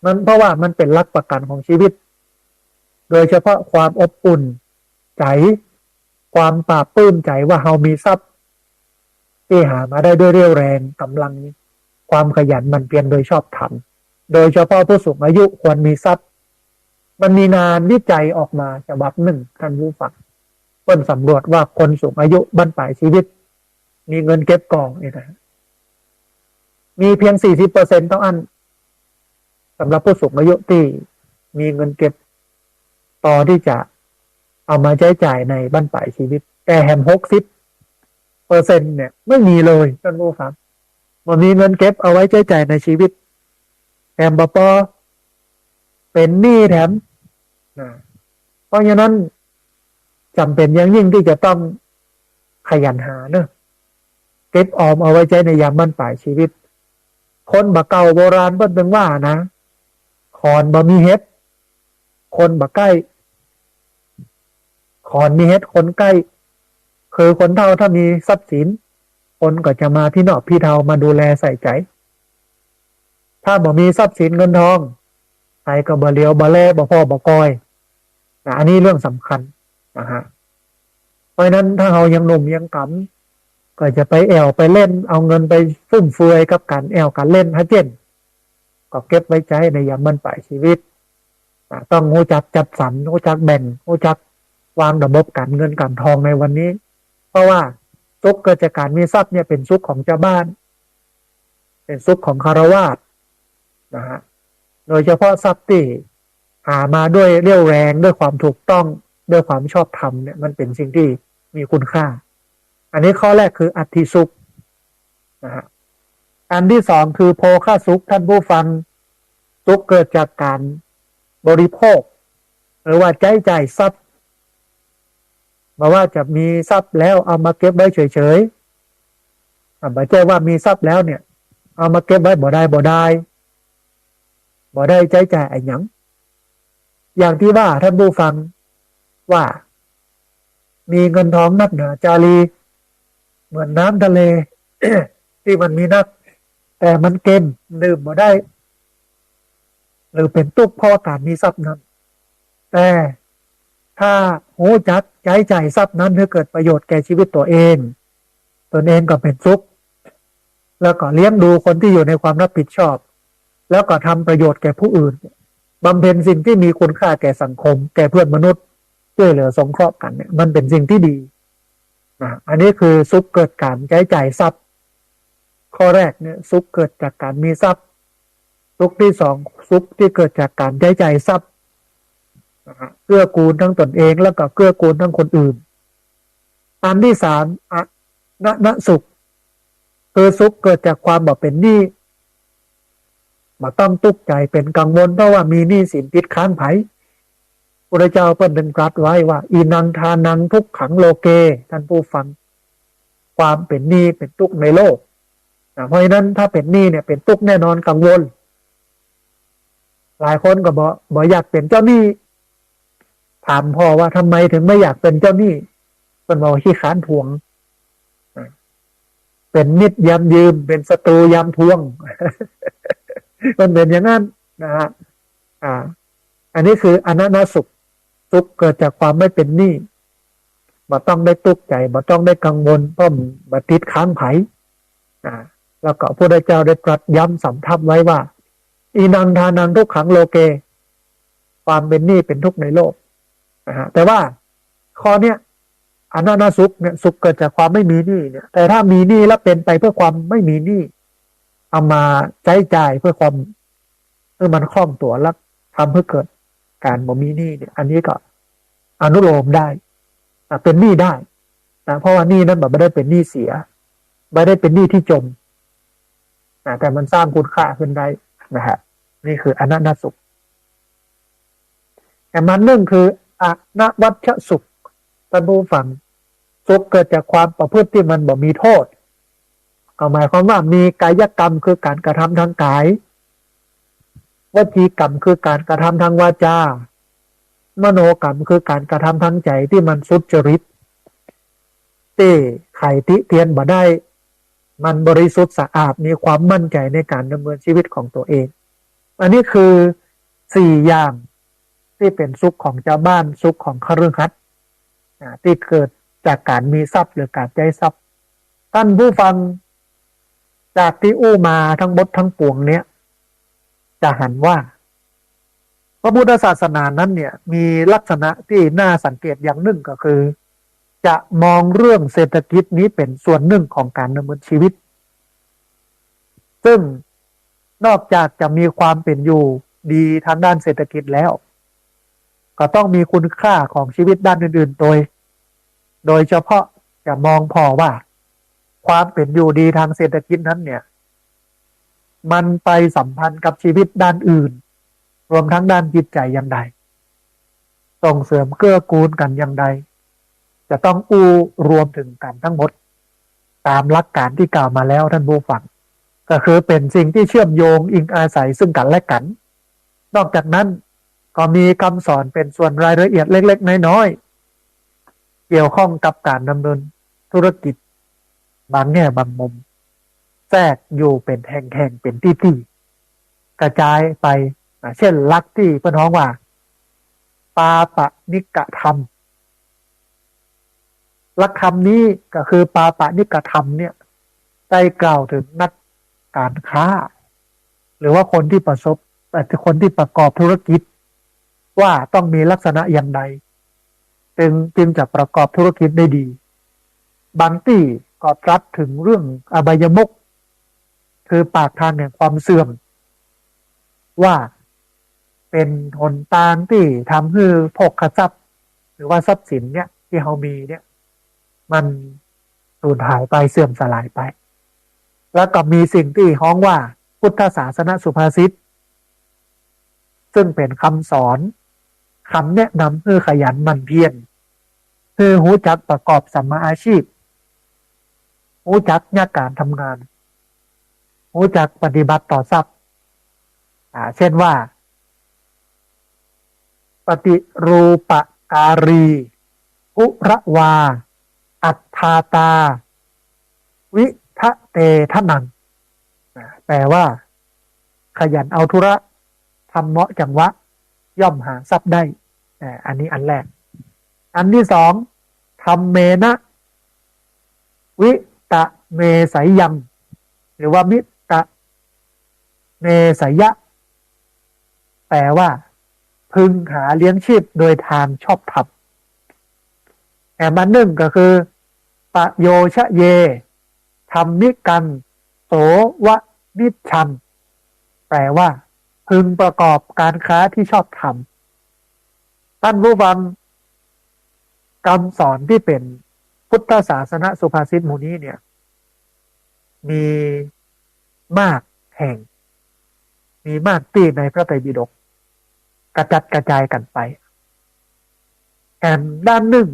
มันเพราะว่ามันเป็นหลักประกันของชีวิตโดยเฉพาะความอบอุ่นใจความปลาบปลื้มใจว่าเรามีทรัพย์ที่หามาได้ด้วยเรี่ยวแรงกำลังความขยันหมั่นเพียรโดยชอบธรรมโดยเฉพาะผู้สูงอายุควรมีทรัพย์มันมีงานวิจัยออกมาฉบับหนึ่งท่านผู้ฟังเพิ่นสำรวจว่าคนสูงอายุบั้นปลายชีวิตมีเงินเก็บกองนี่นะมีเพียง 40% เท่านั้นสำหรับผู้สูงอายุที่มีเงินเก็บต่อที่จะเอามาใช้จ่ายในบั้นปลายชีวิตแต่แฮม60%เนี่ยไม่มีเลยท่านผู้ฟังมันมีเงินเก็บเอาไว้ใช้จ่ายในชีวิตแถมบ่พอเป็นหนี้แถมเพราะฉะนั้นจำเป็นอย่างยิ่งที่จะต้องขยันหาเนอะเก็บออมเอาไว้ใช้ในยามบั้นปลายชีวิตคนบ่เก่าโบราณเพิ่นถึงว่านะขอนบ่มีเฮ็ดคนบ่ใกล้ขอนมีเฮ็ดคนใกล้คือคนเฒ่าถ้ามีทรัพย์สินคนก็จะมาพี่นอกพี่เฒ่ามาดูแลใส่ใจถ้าบ่มีทรัพย์สินเงินทองใครก็บ่เลี้ยวบ่แลบ่พ่อบ่ก้อยอันนี้เรื่องสำคัญนะฮะเพราะฉะนั้นถ้าเรายังหนุ่มยังกำก็จะไปแอวไปเล่นเอาเงินไปฟุ่มเฟือยกับการแอวการเล่นฮะเจนก็เก็บไว้ใช้ในยามบั้นปลายชีวิตต้องรู้จักจัดสรรรู้จักแบ่งรู้จักวางระบบการเงินการทองในวันนี้เพราะว่าสุขเกิดจากการมีทรัพย์เนี่ยเป็นสุขของชาวบ้านเป็นสุขของคฤหัสถ์นะฮะโดยเฉพาะทรัพย์ที่หามาด้วยเรี่ยวแรงด้วยความถูกต้องด้วยความชอบธรรมเนี่ยมันเป็นสิ่งที่มีคุณค่าอันนี้ข้อแรกคืออัตถิสุขนะฮะอันที่สองคือโภคสุขท่านผู้ฟังสุขเกิดจากการบริโภคหรือว่าใช้จ่ายทรัพย์มาว่าจะมีทรัพย์แล้วเอามาเก็บไว้เฉยๆไม่ใช่ว่ามีทรัพย์แล้วเนี่ยเอามาเก็บไว้บ่ได้ใช้จ่ายไอ้หยังอย่างที่ว่าท่านผู้ฟังว่ามีเงินทองนักหนาจารีเหมือนน้ำทะเล ที่มันมีนักแต่มันเค็มดื่มบ่ได้หรือเป็นตุกเพราะการมีทรัพย์นั้นแต่ถ้าหูจักใช้จ่ายทรัพย์นั้นเพื่อเกิดประโยชน์แก่ชีวิตตัวเองตนเองก็เป็นสุข แล้วก็เลี้ยงดูคนที่อยู่ในความรับผิดชอบแล้วก็ทำประโยชน์แก่ผู้อื่นบำเพ็ญสิ่งที่มีคุณค่าแก่สังคมแก่เพื่อนมนุษย์ช่วยเหลือสงเคราะห์กันเนี่ยมันเป็นสิ่งที่ดีอันนี้คือสุขเกิดการใช้จ่ายทรัพย์ข้อแรกเนี่ยสุขเกิดจากการมีทรัพย์สุขที่สองสุขที่เกิดจากการใช้จ่ายทรัพย์เกื้อกูลทั้งตนเองแล้วก็เกื้อกูลทั้งคนอื่นอันที่สามณสุขคือสุขเกิดจากความบ่เป็นหนี้มาต้องตุกใจเป็นกังวลเพราะว่ามีหนี้สินติดค้างไผพระเจ้าเพิ่นเป็นตรัสไว้ว่าอีนังทานังทุกขังโลเกท่านผู้ฟังความเป็นหนี้เป็นทุกข์ในโลกเพราะฉะนั้นถ้าเป็นหนี้เนี่ยเป็นทุกข์แน่นอนกังวลหลายคนก็บอกอยากเป็นเจ้าหนี้ถามพ่อว่าทำไมถึงไม่อยากเป็นเจ้าหนี้เพิ่นบอกขี้ค้านทวงเป็นมิตรยามยืมเป็นศัตรูยามทวง มันเป็นอย่างนั้นนะฮะอันนี้คืออนันตสุขสุขเกิดจากความไม่เป็นหนี้บ่ต้องได้ตุกใจบ่ต้องได้กังวลเพราะบ่ติดค้างไผแล้วก็พระพุทธเจ้าได้ตรัสย้ำสำทับไว้ว่าอีนังทานังทุกขังโลเกความเป็นหนี้เป็นทุกข์ในโลกแต่ว่าข้อเนี้ยอนันตสุขเนี่ยสุขเกิดจากความไม่มีหนี้เนี่ยแต่ถ้ามีหนี้แล้วเป็นไปเพื่อความไม่มีหนี้เอามาใช้จ่ายเพื่อความมันคล่องตัวแล้วทำให้เกิดการบ่มีหนี้เนี่ยอันนี้ก็อนุโลมได้เป็นหนี้ได้เพราะว่าหนี้นั้นแบบไม่ได้เป็นหนี้เสียไม่ได้เป็นหนี้ที่จมแต่มันสร้างคุณค่าขึ้นได้นะฮะนี่คืออนันตสุขแต่มันหนึ่งคืออนวัชสุขท่านผู้ฟังสุขเกิดจากความประพฤติที่มันบ่มีโทษก็หมายความว่ามีกายกรรมคือการกระทำทางกายวจีกรรมคือการกระทำทางวาจามโนกรรมคือการกระทำทางใจที่มันสุจริตไขติเตียนบ่ได้มันบริสุทธิ์สะอาดมีความมั่นใจในการดำเนินชีวิตของตัวเองอันนี้คือ4อย่างที่เป็นสุขของชาวบ้านสุขของคฤหัสถ์ที่เกิดจากการมีทรัพย์หรือการใช้ทรัพย์ท่านผู้ฟังจากที่อู้มาทั้งหมดทั้งปวงเนี้ยจะหันว่าพระพุทธศาสนานั้นเนี่ยมีลักษณะที่น่าสังเกตอย่างหนึ่งก็คือจะมองเรื่องเศรษฐกิจนี้เป็นส่วนหนึ่งของการดำเนินชีวิตซึ่งนอกจากจะมีความเป็นอยู่ดีทางด้านเศรษฐกิจแล้วก็ต้องมีคุณค่าของชีวิตด้านอื่นๆโดยเฉพาะจะมองพอว่าความเป็นอยู่ดีทางเศรษฐกิจนั้นเนี่ยมันไปสัมพันธ์กับชีวิตด้านอื่นรวมทั้งด้านจิตใจอย่างใดส่งเสริมเกื้อกูลกันอย่างใดจะต้องรวมถึงกันทั้งหมดตามหลักการที่กล่าวมาแล้วท่านผู้ฟังก็คือเป็นสิ่งที่เชื่อมโยงอิงอาศัยซึ่งกันและกันนอกจากนั้นก็มีคำสอนเป็นส่วนรายละเอียดเล็กๆน้อยๆเกี่ยวข้องกับการดำเนินธุรกิจบางแง่บางมุมแทรกอยู่เป็นแห่งๆเป็นที่กระจายไปเช่นลักที่เพิ่นฮ้องว่าปาปะนิกะธรรมลักคำนี้ก็คือปาปะนิกะธรรมเนี่ยได้กล่าวถึงนักการค้าหรือว่าคนที่คนที่ประกอบธุรกิจว่าต้องมีลักษณะอย่างใดจึงจะประกอบธุรกิจได้ดีบางที่ก็ตรัสถึงเรื่องอบายมุขคือปากทางแห่งความเสื่อมว่าเป็นหนทางที่ทำให้โภคทรัพย์หรือว่าทรัพย์สินเนี่ยที่เรามีเนี่ยมันสูญหายไปเสื่อมสลายไปแล้วก็มีสิ่งที่ฮ้องว่าพุทธศาสนสุภาษิตซึ่งเป็นคำสอนคำแนะนำให้ขยันหมั่นเพียรคือรู้จักประกอบสัมมาอาชีพรู้จักแยกการทำงานรู้จักปฏิบัติต่อทรัพย์เช่นว่าปฏิรูปการีอุระวาอัตถาตาวิทะเตทะนังแปลว่าขยันเอาธุระทำเหมาะจังวะย่อมหาทรัพย์ได้อันนี้อันแรกอันที่สองทำเมนะวิตะเมสัยยัง หรือว่ามิตะเมสยะแปลว่าพึงหาเลี้ยงชีพโดยทางชอบธรรมแต่มันหนึ่งก็คือปะโยชะเยธรรมิกันโสวะนิชชันแปลว่าพึงประกอบการค้าที่ชอบธรรมท่านผู้ฟังคำสอนที่เป็นพุทธศาสนสุภาษิตหมู่นี้เนี่ยมีมากแห่งมีมากที่ในพระไตรปิฎกกระจัดกระจายกันไปแห่งด้านหนึ่ง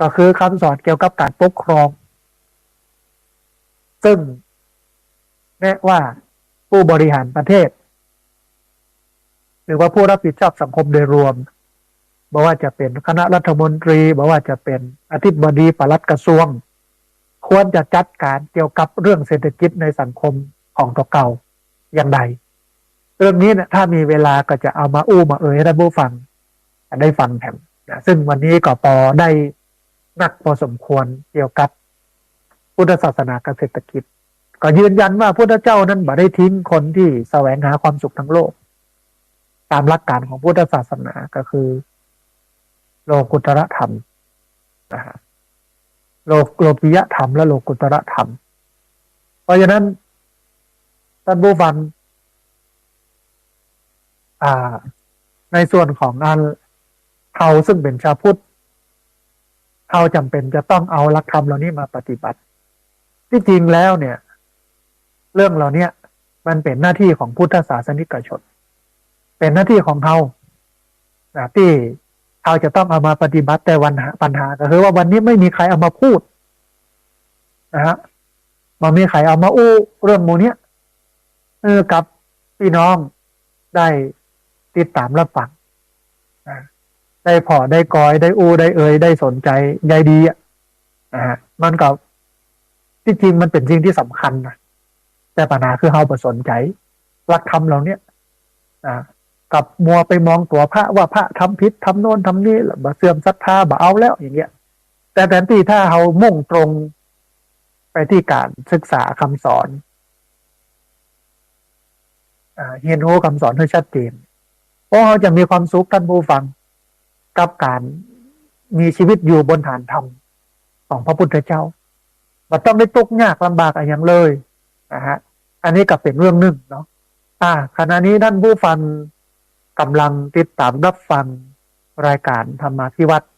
ก็คือคำสอนเกี่ยวกับการปกครองซึ่งแม้ว่าผู้บริหารประเทศหรือว่าผู้รับผิดชอบสังคมโดยรวมบอกว่าจะเป็นคณะรัฐมนตรีบอกว่าจะเป็นอธิบดีปลัดกระทรวงควรจะจัดการเกี่ยวกับเรื่องเศรษฐกิจในสังคมของตัวเก่าอย่างไรเรื่องนี้นะถ้ามีเวลาก็จะเอามามาให้ท่านผู้ฟังได้ฟังแถมนะซึ่งวันนี้ก็พอได้นักพอสมควรเกี่ยวกับพุทธศาสนากับเศรษฐกิจก็ยืนยันว่าพุทธเจ้านั้นบ่ได้ทิ้งคนที่แสวงหาความสุขทั้งโลกตามหลักการของพุทธศาสนาก็คือโลกุตระธรรมนะฮะโลกิยธรรมและโลกุตระธรรมเพราะฉะนั้นท่านผู้ฟังในส่วนของงานเขาซึ่งเป็นชาวพุทธเขาจำเป็นจะต้องเอาหลักธรรมเหล่านี้มาปฏิบัติที่จริงแล้วเนี่ยเรื่องเหล่านี้มันเป็นหน้าที่ของพุทธศาสนิกชนเป็นหน้าที่ของเขาที่เขาจะต้องเอามาปฏิบัติแต่ปัญหาก็คือว่าวันนี้ไม่มีใครเอามาพูดนะฮะมันมีใครเอามาเรื่องโมเนี้ยกับพี่น้องได้ติดตามรับฟังได้พอได้กอยได้ได้ได้สนใจใยดีมันก็ที่จริงมันเป็นสิ่งที่สำคัญนะแต่ปัญหาคือเขาบ่สนใจหลักธรรมเหล่านี้กับมัวไปมองตัวพระว่าพระทำผิดทำโน่นทำนี่บ่เสื่อมศรัทธาบ่เอาแล้วอย่างเงี้ยแต่แทนที่ถ้าเขามุ่งตรงไปที่การศึกษาคำสอนเรียนรู้คำสอนให้ชัดเจนเพราะเขาจะมีความสุขท่านผู้ฟังกับการมีชีวิตอยู่บนฐานธรรมของพระพุทธเจ้าบ่ต้องได้ตกยากลำบากอะไรอย่างเลยนะฮะอันนี้ก็เป็นเรื่องหนึ่งเนาะขณะนี้ท่านผู้ฟังกำลังติดตามรับฟังรายการธรรมาภิวัตน์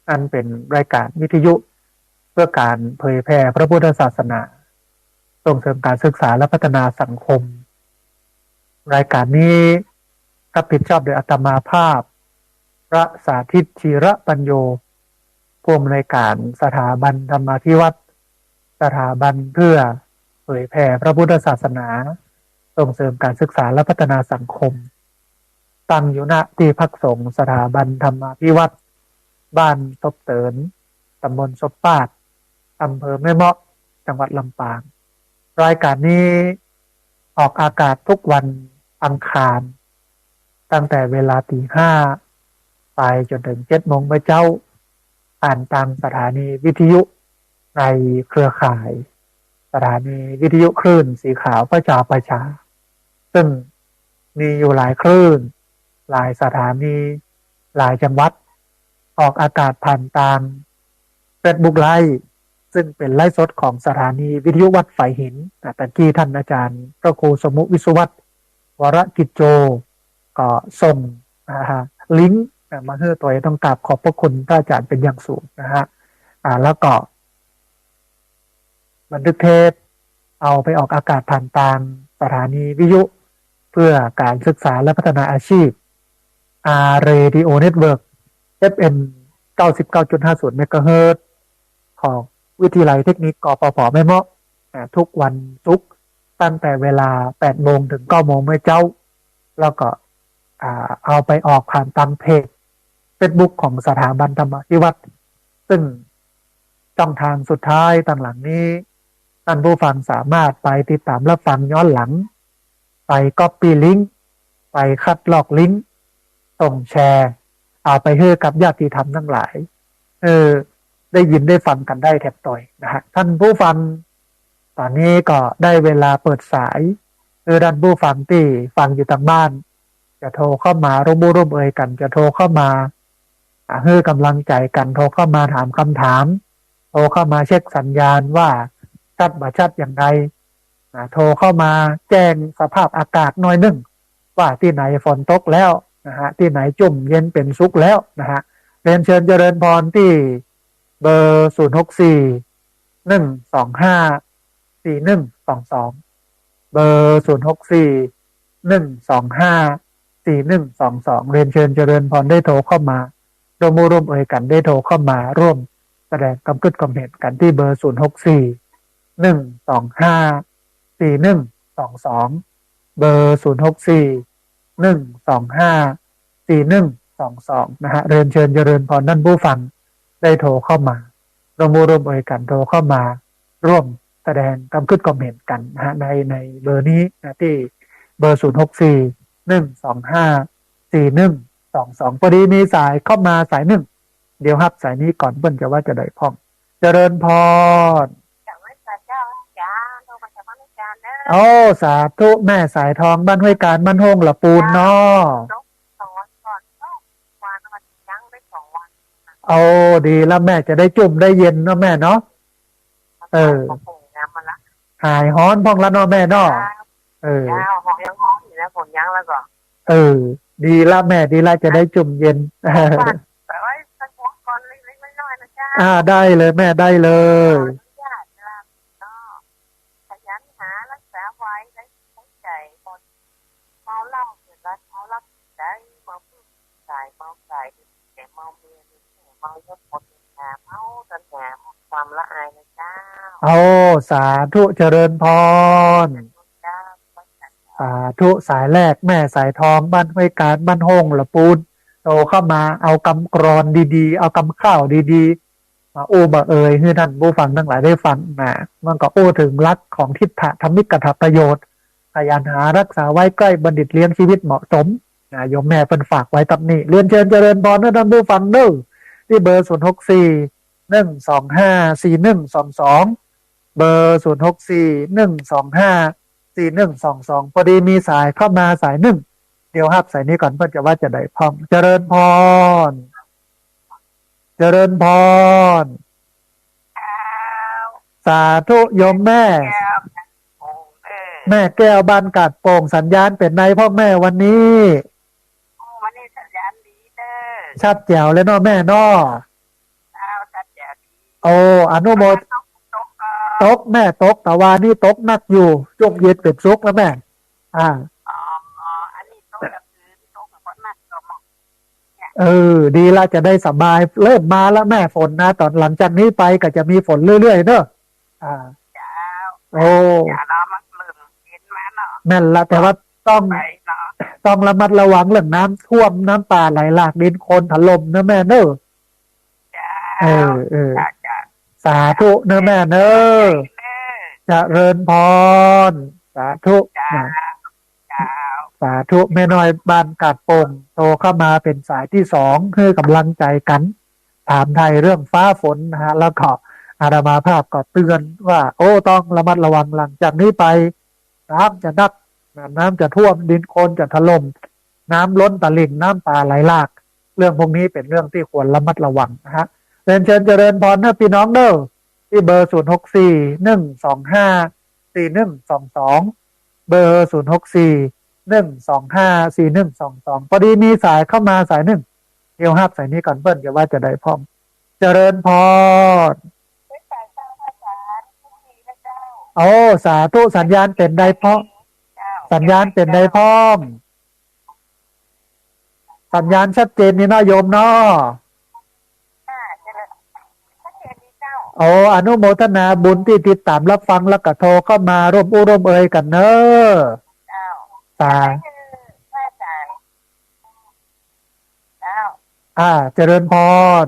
อันเป็นรายการวิทยุเพื่อการเผยแพร่พระพุทธศาสนาส่งเสริมการศึกษาและพัฒนาสังคมรายการนี้รับผิดชอบโดยอาตมาภาพพระสาธิตชีระปัญโยผู้อำนวยการสถาบันธรรมาภิวัตน์สถาบันเพื่อเผยแพร่พระพุทธศาสนาส่งเสริมการศึกษาและพัฒนาสังคมตั้งอยู่ณที่พักสงฆ์สถาบันธรรมาภิวัตน์บ้านศพเตินตำบลศพปาดอำเภอแม่เมาะจังหวัดลำปางรายการนี้ออกอากาศทุกวันอังคารตั้งแต่เวลา 5:00 ไปจนถึง 7:00 น.เจ้าผ่านทางสถานีวิทยุในเครือข่ายสถานีวิทยุคลื่นสีขาวประชาซึ่งมีอยู่หลายคลื่นหลายสถานีหลายจังหวัดออกอากาศผ่านทาง Facebook Live ซึ่งเป็นไลฟ์สดของสถานีวิทยุวัดฝ่ายหินตะกี้ท่านอาจารย์พระครูสมุวิศวัตรวรกิจโจก็ส่งลิงก์มาให้ตัวต้องกราบขอบพระคุณพระอาจารย์เป็นอย่างสูงนะฮะแล้วก็บันทึกเทปเอาไปออกอากาศผ่านทางสถานีวิทยุเพื่อการศึกษาและพัฒนาอาชีพRadio Network FM 99.50 เมกะเฮิรตซ์ของวิทยาลัยเทคนิคกปป.แม่เมาะทุกวันศุกร์ตั้งแต่เวลา 8:00 น. ถึง 9:00 น. เมื่อเจ้าแล้วก็เอาไปออกผ่านทางเพจ Facebook ของสถาบันธรรมาภิวัตน์ซึ่งช่องทางสุดท้ายต่างหลังนี้ท่านผู้ฟังสามารถไปติดตามรับฟังย้อนหลังไปก๊อปปี้ลิงก์ไปคัดลอกลิงก์ส่งแชร์เอาไปให้กับญาติธรรมทั้งหลายได้ยินได้ฟังกันได้แทบต่อยนะฮะท่านผู้ฟัง ตอนนี้ก็ได้เวลาเปิดสายคือดันผู้ฟังที่ฟังอยู่ทางบ้าน จะโทรเข้ามาร่วมร่วมเอ่ยกันจะโทรเข้ามาให้กำลังใจกันโทรเข้ามาถามคำถามโทรเข้ามาเช็คสัญญาณว่าชัดบ่ชัดอย่างไรโทรเข้ามาแจ้งสภาพอากาศหน่อยหนึ่งว่าที่ไหนฝนตกแล้วนะฮะที่ไหนจุ่มเย็นเป็นสุขแล้วนะฮะเรียนเชิญเจริญพรที่เบอร์064 125 4122เบอร์064 125 4122เรียนเชิญเจริญพรได้โทรเข้ามาร่วมเอ่ยกันได้โทรเข้ามาร่วมแสดงความคิดความเห็นกันที่เบอร์064 125 4122เบอร์064 125 4122นะฮะเรียนเชิญเจริญพรท่านผู้ฟังได้โทรเข้ามาร่วมเอ่ยกันโทรเข้ามาร่วมแสดงความคิดความเห็นกันนะฮะในเบอร์นี้นะที่เบอร์064 125 4122พอดีมีสายเข้ามาสายหนึ่งเดี๋ยวรับสายนี้ก่อนเปิ้นจะว่าจะได้พ้องเจริญพรโอ้สาธุแม่สายทองบ้านห้วยการบ้านห้องละปูนเนาะโอ้ดีแล้วแม่จะได้จุ่มได้เย็นเนาะแม่เนาะหายฮ้อนพ้องแล้วเนาะแม่เนาะดีแล้วแม่ดีแล้วจะได้จุ่มเย็นได้เลยแม่ได้เลยความละอายนะเจ้าสาธุเจริญพรสาธุสายแรกแม่สายทองบ้านห้วยการบ้านห้องละปูนโตเข้ามาเอากำกรอนดีๆเอากำข้าวดีๆมามาเอ่ยให้ท่านผู้ฟังทั้งหลายได้ฟังนะมันก็ถึงรักของทิฏฐธรรมิกถประโยชน์พยานหารักษาไว้ใกล้บัณฑิตเลี้ยงชีวิตเหมาะสมโยมแม่เป็นฝากไว้ตำนี้เรียนเชิญเจริญพรท่านผู้ฟังเด้อที่เบอร์064 125 4122เบอร์064 125 4122พอดีมีสายเข้ามาสายหนึ่งเดี๋ยวรับสายนี้ก่อนเพื่อจะว่าจะได้พ้องเจริญพรเจริญพรสาธุโยมแม่แม่แก้วบ้านกาดโป่งสัญญาณเป็นไงพ่อแม่วันนี้สัญญาณดีเด้อชัดแจ๋วเลยเนาะแม่เนาะชัดแจ๋วดีอนุโมทตกแม่ตกแต่ว่านี่ตกนักอยู่จุกเย็นเป็นซุกแล้วแม่อันนี้ตกกับพื้นตกกับคนนักดีละจะได้สบายเริ่มมาแล้วแม่ฝนนะตอนหลังจากนี้ไปก็จะมีฝนเรื่อยๆเนอะอย่าเรามันลืมเห็นมาเนาะแม่นละแต่ว่าต้องระมัดระวังเรื่องน้ำท่วมน้ำป่าไหลหลากดินโคลนถล่มนะแม่เนอะสาธุเนอะแม่เนอะเจริญพรสาธุสาธุแม่น้อยบ้านกาดโป่งโทรเข้ามาเป็นสายที่2คือกำลังใจกันถามไทยเรื่องฟ้าฝนนะฮะแล้วก็อาตมาภาพก็เตือนว่าต้องระมัดระวังหลังจากนี้ไปน้ำจะนักน้ำจะท่วมดินโคลนจะถล่มน้ำล้นตลิ่งน้ำป่าไหลหลากเรื่องพวกนี้เป็นเรื่องที่ควรระมัดระวังนะฮะเรียนเชิญเจริญพรนะพี่น้องเด้อที่เบอร์064 125 4122เบอร์064 125 4122พอดีมีสายเข้ามาสายหนึ่งเดี๋ยวรับสายนี้ก่อนเปิ้ลจะว่าจะได้พร้อมเจริญพรสาธุสัญญาณเป็นได้พร้อมสัญญาณเป็นได้พร้อมสัญญาณชัดเจนนี่นะโยมเนาะอนุโมทนาบุญที่ติดตามรับฟังแล้วก็โทรเข้ามาร่วมเอ่ยกันเนอะเจริญพร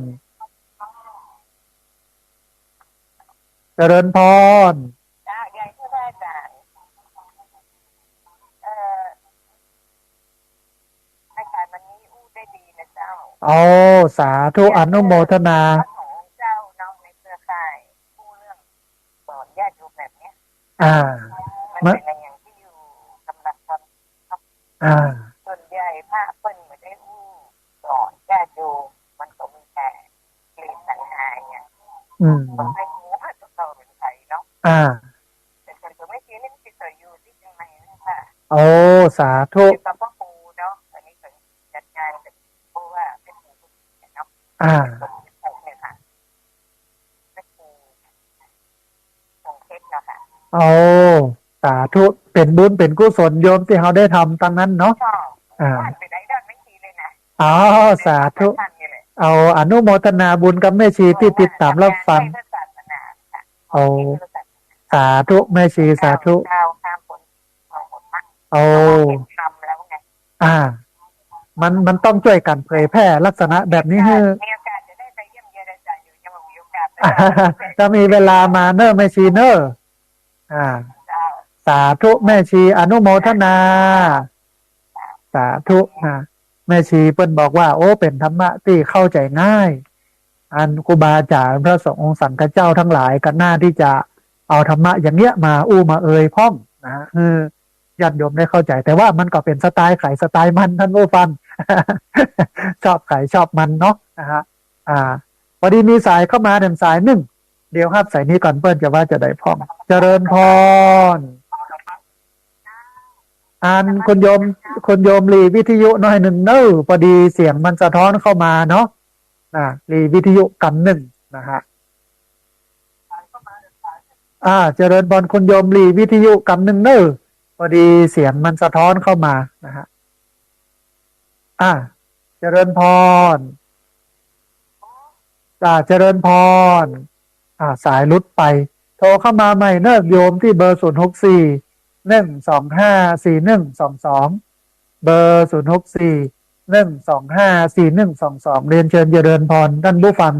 เจริญพรสาธุอนุโมทนา อ่า มันเป็นอย่างที่อยู่กำลังทำอ่าส่วนใหญ่พระเปิ้นไม่ได้อู้สอนญาติโยมมันก็มีแต่กลิ่นสังหารเนี่ยต้องให้รู้ว่าตัวเราเป็นใครเนาะแต่คนตัวไม่ชี้นี่มันจะเคยอยู่ที่ยังไงนะคะโอ้สาธุกับพ่อครูเนาะอันนี้เป็นจัดงานกับเพราะว่าเป็นครูเนาะเนี่ยค่ะเป็นครูของเทศเนาะค่ะโอ้สาธุเป็นบุญเป็นกุศลโยมที่เขาได้ทำตั้งนั้นเนาะไปได้ด้านไม่ชี้เลยนะอ๋อสาธุเอาอนุโมทนาบุญกับแม่ชีที่ติดตามรับฟังโอ้สาธุแม่ชีสาธุโอ้มันต้องช่วยกันเผยแพร่ลักษณะแบบนี้ให้ถ้ามีเวลามาเนอะแม่ชีเนอะสาธุแม่ชีอนุโมทนาสาธุนะแม่ชีเปิ้นบอกว่าโอ้เป็นธรรมะที่เข้าใจง่ายอันครูบาอาจารย์พระสงฆ์องค์สังฆเจ้าทั้งหลายกันหน้าที่จะเอาธรรมะอย่างเนี้ยมามาเอ่ยพ้องนะญาติโยมได้เข้าใจแต่ว่ามันก็เป็นสไตล์ไข่สไตล์มันท่านผู้ฟัง ชอบไข่ชอบมันเนาะนะฮะพอดีมีสายเข้ามาสายหนึ่งเดี๋ยวครับสายนี้ก่อนเปิ้ลจะว่าจะได้พ้องเจริญพรคุณโยมรีวิทยุน้อยหนึ่งเนอะพอดีเสียงมันสะท้อนเข้ามาเนาะรีวิทยุกันหนึ่งนะฮะเจริญพรคุณโยมรีวิทยุกันหนึ่งเนอะพอดีเสียงมันสะท้อนเข้ามานะฮะเจริญพรเจริญพรสายลุดไปโทรเข้ามาใหม่เนอะโยมที่เบอร์064 125 4122เบอร์064 125 4122เรียนเชิญเจริญพรท่านผู้ฟัง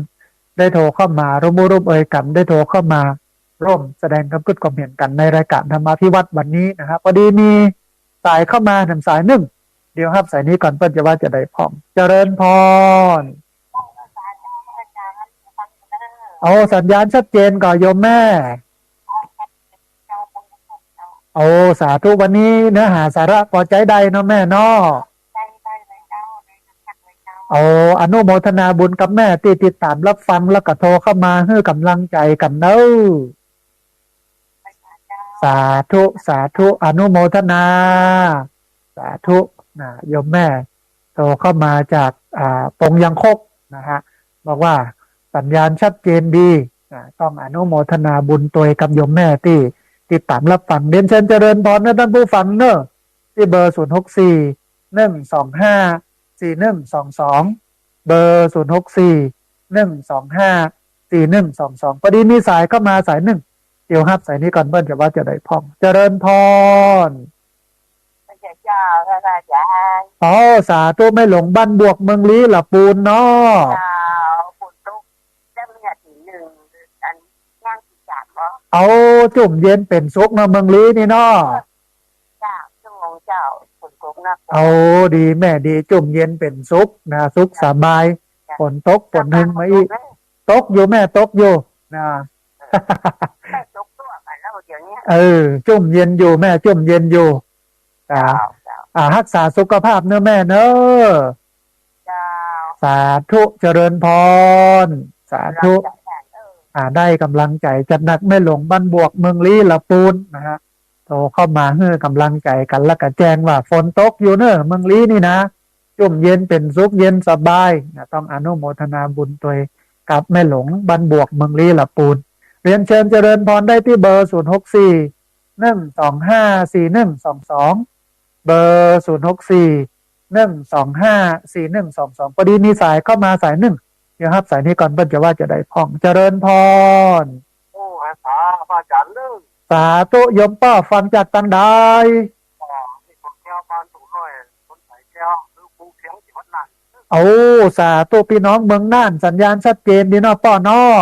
ได้โทรเข้ามาร่วมเอ่ยกันได้โทรเข้ามาร่วมแสดงความคิดความเห็นกันในรายการธรรมาภิวัตน์วันนี้นะครับพอดีมีสายเข้ามาสายหนึ่งเดี๋ยวครับสายนี้ก่อนเปิ้ลจะว่าจะได้พร้อมเจริญพรเอาสัญญาณชัดเจนก่อนโยมแม่โอ้สาธุวันนี้เนื้อหาสาระพอใจได้เนาะแม่เนาะโอ้อนุโมทนาบุญกับแม่ที่ติดตามรับฟังแล้วก็โทรเข้ามาให้กำลังใจกันเนอะสาธุสาธุอนุโมทนาสาธุโยมแม่โทรเข้ามาจากปงยังคกนะฮะบอกว่าสัญญาณชัดเจนดีต้องอนุโมทนาบุญตัวกับโยมแม่ที่ติดตามรับฟังเรียนเชิญเจริญพรนะท่านผู้ฟังเนอะที่เบอร์064 125 4122เบอร์064 125 4122พอดีมีสายเข้ามาสายหนึ่งเดี๋ยวครับสายนี้ก่อนเบิ้ลจะว่าจะได้พ้องเจริญพรเจ้าพระอาจารย์สาธุไม่หลงบ้านบวกเมืองลี้หลับปูนเนาะปูนตุ๊กจะมีทีหนึ่งอันย่างสีจัดเนาะจุ่มเย็นเป็นซุกเนาะเมืองลี้นี่เนาะเจ้าชั่วโมงเจ้าฝนตกนะดีแม่ดีจุ่มเย็นเป็นซุกนะซุกสบายฝนตกฝนหึงมาอีกตกอยู่แม่ตกอยู่นะตกตัวกันแล้วเดี๋ยวนี้จุ่มเย็นอยู่แม่จุ่มเย็นอยู่รักษาสุขภาพเนอะแม่เนอะสาธุเจริญพรสาธุได้กำลังใจจัดหนักไม่หลงบ้านบวกเมืองลี้ละปูนนะฮะโทรเข้ามาเฮ้อกำลังใจกันแล้วก็แจ้งว่าฝนตกอยู่เนอะเมืองลี้นี่นะจุ่มเย็นเป็นสุขเย็นสบายต้องอนุโมทนาบุญตัวกับแม่หลงบ้านบวกเมืองลี้ละปูนเรียนเชิญเจริญพรได้ที่เบอร์064 125 4122เบอร์064 125 4122พอดีมีสายเข้ามาสายหนึ่งเดี๋ยวครับสายนี้ก่อนเปิ้ลจะว่าจะได้พ้องเจริญพรสาพระอาจารย์สาธุโยมป้าฟังจากตังใดสาธุพี่น้องเมืองน่านสัญญาณชัดเจนดีเนาะป้อเนาะ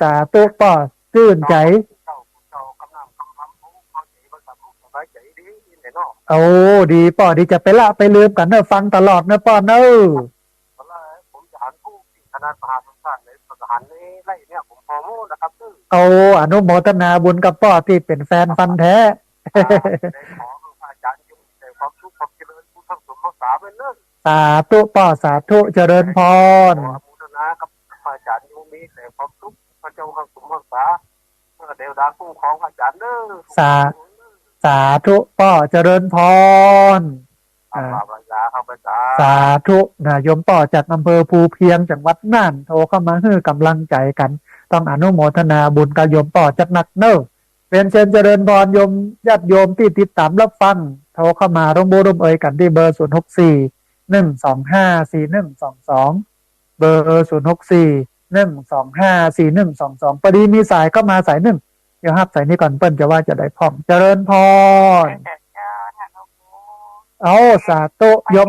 สาธุป้อชื่นใจ โอ้ดีป่อดีจะไปละไปลืมกันเนอะฟังตลอดเนอะป่อเนอะตอนแรกผมจะหันผู้ที่คณะมหาสงฆ์ในสถานนี้ไล่เนี่ยผมพอมูนะครับซึ่งเอาอนุโมทนาบุญกับป่อที่เป็นแฟนฟันแท้ในขอพระอาจารย์ยุ่งในความสุขความเจริญผู้ทั้งสมภาษาเป็นเรื่องสาธุป่อสาธุเจริญพรขอมูลนากับพระอาจารย์ยุ่งมีแต่ความสุขพระเจ้าข้างสมภาษาเมื่อเดวดาคู่ของพระอาจารย์เนอสาธุป่อเจริญพรสาธุนะโยมป่อจากอำเภอภูเพียงจังหวัดน่านโทรเข้ามาให้กำลังใจกันต้องอนุโมทนาบุญกับโยมป่อจัดหนักเนอะเป็นเชิญเจริญพรโยมญาติโยมที่ติดตามรับฟังโทรเข้ามาร่วมบุญร่วมเอ่ยกันที่เบอร์064 125 4122เบอร์064 125 4122พอดีมีสายเข้ามาสายหนึ่งเดี๋ยวฮับสายนี้ก่อนเปิ้ลจะว่าจะได้พร้อมเจริญพรเอาสาธุยม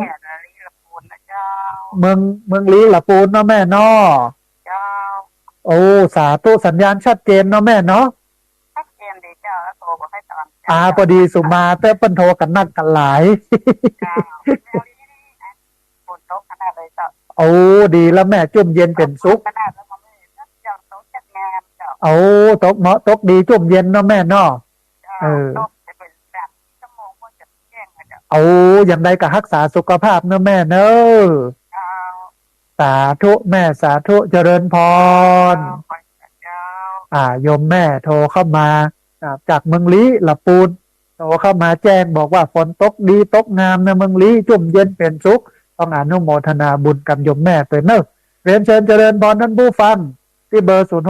เมืองลี้ละปูนเนาะแม่เนาะโอ้สาธุสัญญาณชัดเจนเนาะแม่เนาะชัดเจนดีเจ้าแล้วโทรบอกให้ตอนพอดีสุมาเต้เปิ้นโทรกันนักกันหลายฝนตกขนาดเลยเจ้าโอ้ดีแล้วแม่จุ่มเย็นเป็นสุขโอ้ตกเหมาะตกดีจุ่มเย็นเนาะแม่เนาะเอาอย่างใดก็รักษาสุขภาพเนอะแม่เนอะสาธุแม่สาธุเจริญพรโยมแม่โทรเข้ามาจากเมืองลี้ละปูนโทรเข้ามาแจ้งบอกว่าฝนตกดีตกงามในเมืองลี้จุ่มเย็นเป็นสุขต้องอนุโมทนาบุญกับโยมแม่ตัวเนอะเรียนเชิญเจริญพรท่านผู้ฟังที่เบอร์064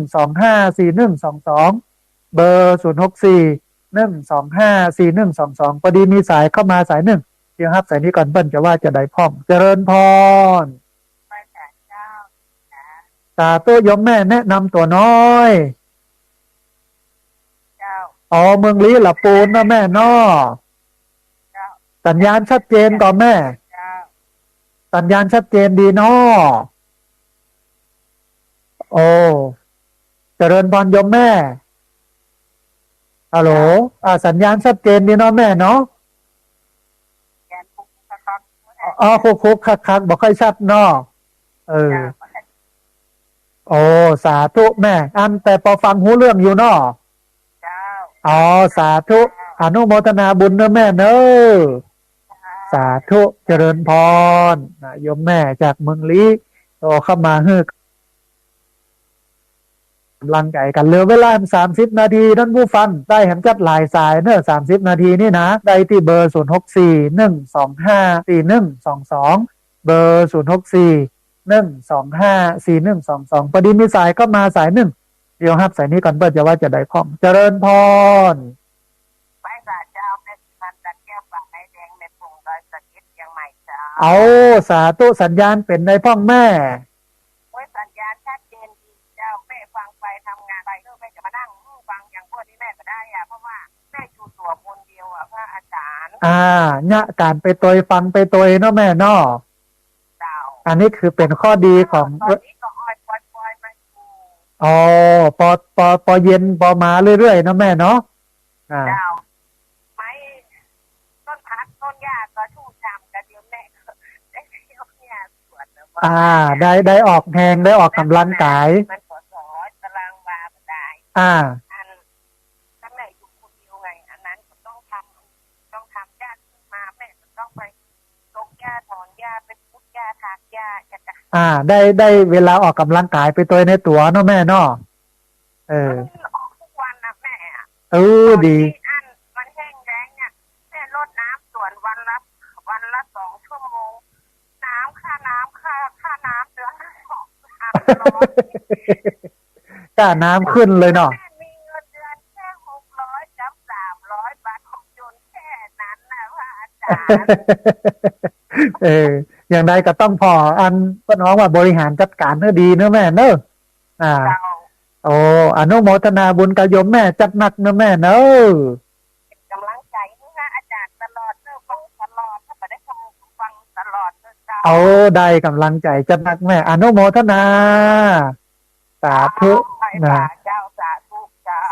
125 4122เบอร์064 125 4122พอดีมีสายเข้ามาสายหนึ่งเดี๋ยวครับสายนี้ก่อนเปิ้ลจะว่าจะได้พร้อมเจริญพรสาธุโยมแม่แนะนำตัวน้อยเมืองลี้ละปูนนะแม่น้อสัญญาณชัดเจนก่อนแม่สัญญาณชัดเจนดีน้อโอ้เจริญพรโยมแม่ฮัลโหลสัญญาณชัดเจนดีเนาะแม่เนาะคุกคักบอกค่อยชัดเนาะโอ้สาธุแม่อันแต่พอฟังหูเรื่องอยู่เนาะสาธุอนุโมทนาบุญเนอะแม่เนอะสาธุเจริญพรโยมแม่จากเมืองลี้โตเข้ามาฮึกกำลังใจกันเหลือเวลา30 นาทีท่านผู้ฟังได้เห็นจัดหลายสายเนอะ30 นาทีนี่นะได้ที่เบอร์064 125 4122เบอร์064 125 4122พอดีมีสายก็มาสายหนึ่งเดี๋ยวฮับสายนี้ก่อนเปิดจะว่าจะได้พร้อมเจริญพรไปศาลเจ้าแม่พันตัดแก้วปากไม้แดงในปุ่งดอยสะเก็ดยังใหม่เจ้าเอาสาธุสัญญาณเป็นในพ่องแม่สัญญาณชัดเจนดีเจ้าแม่ฟังไปทำงานไปแม่จะมานั่งฟังอย่างพวกที่แม่ก็ได้เพราะว่าแม่อยู่ตัวคนเดียวพระอาจารย์เนี่ยการไปตยฟังไปตยเนาะแม่เนาะอันนี้คือเป็นข้อดีของตอนนี้ก็ปล่อยมาพอเย็นพอมาเรื่อยๆนะแม่เนาะไม่ต้นพักต้นหญ้าก็ชุ่มฉ่ำกันเดียวแม่ได้เที่ยวเนี่ยสวนได้ออกแหงได้ออกกำลังกายมันขอสอนตารางวาได้อันถ้าแม่อยู่คนเดียวไงอันนั้นก็ต้องทำหญ้าขึ้นมาแม่ก็ต้องไปตกหญ้าถอนหญ้าเป็นพุทหญ้าถากหญ้าได้เวลาออกกำลังกายไปตัวในตัวเนาะแม่เนาะออกทุกวันนะแม่ดีอันมันแห้งแล้งเนี่ยแม่รดน้ำสวนวันละ2 ชั่วโมงค่าน้ำเดือนละ2,500ค่าน้ำขึ้นเลยเนาะมีเงินเดือนแค่600กับ300 บาทจนแค่นั้นนะว่าอาจารย์อย่างใดก็ต้องพออันก็น้องว่าบริหารจัดการเนอะดีเนอะแม่เนอะอนุโมทนาบุญกับโยมแม่จัดหนักเนอะแม่เนอะกำลังใจให้อาจารย์ตลอดฟังตลอดถ้าไม่ได้ฟังตลอดได้กำลังใจจัดหนักแม่อนุโมทนาสาธุนะ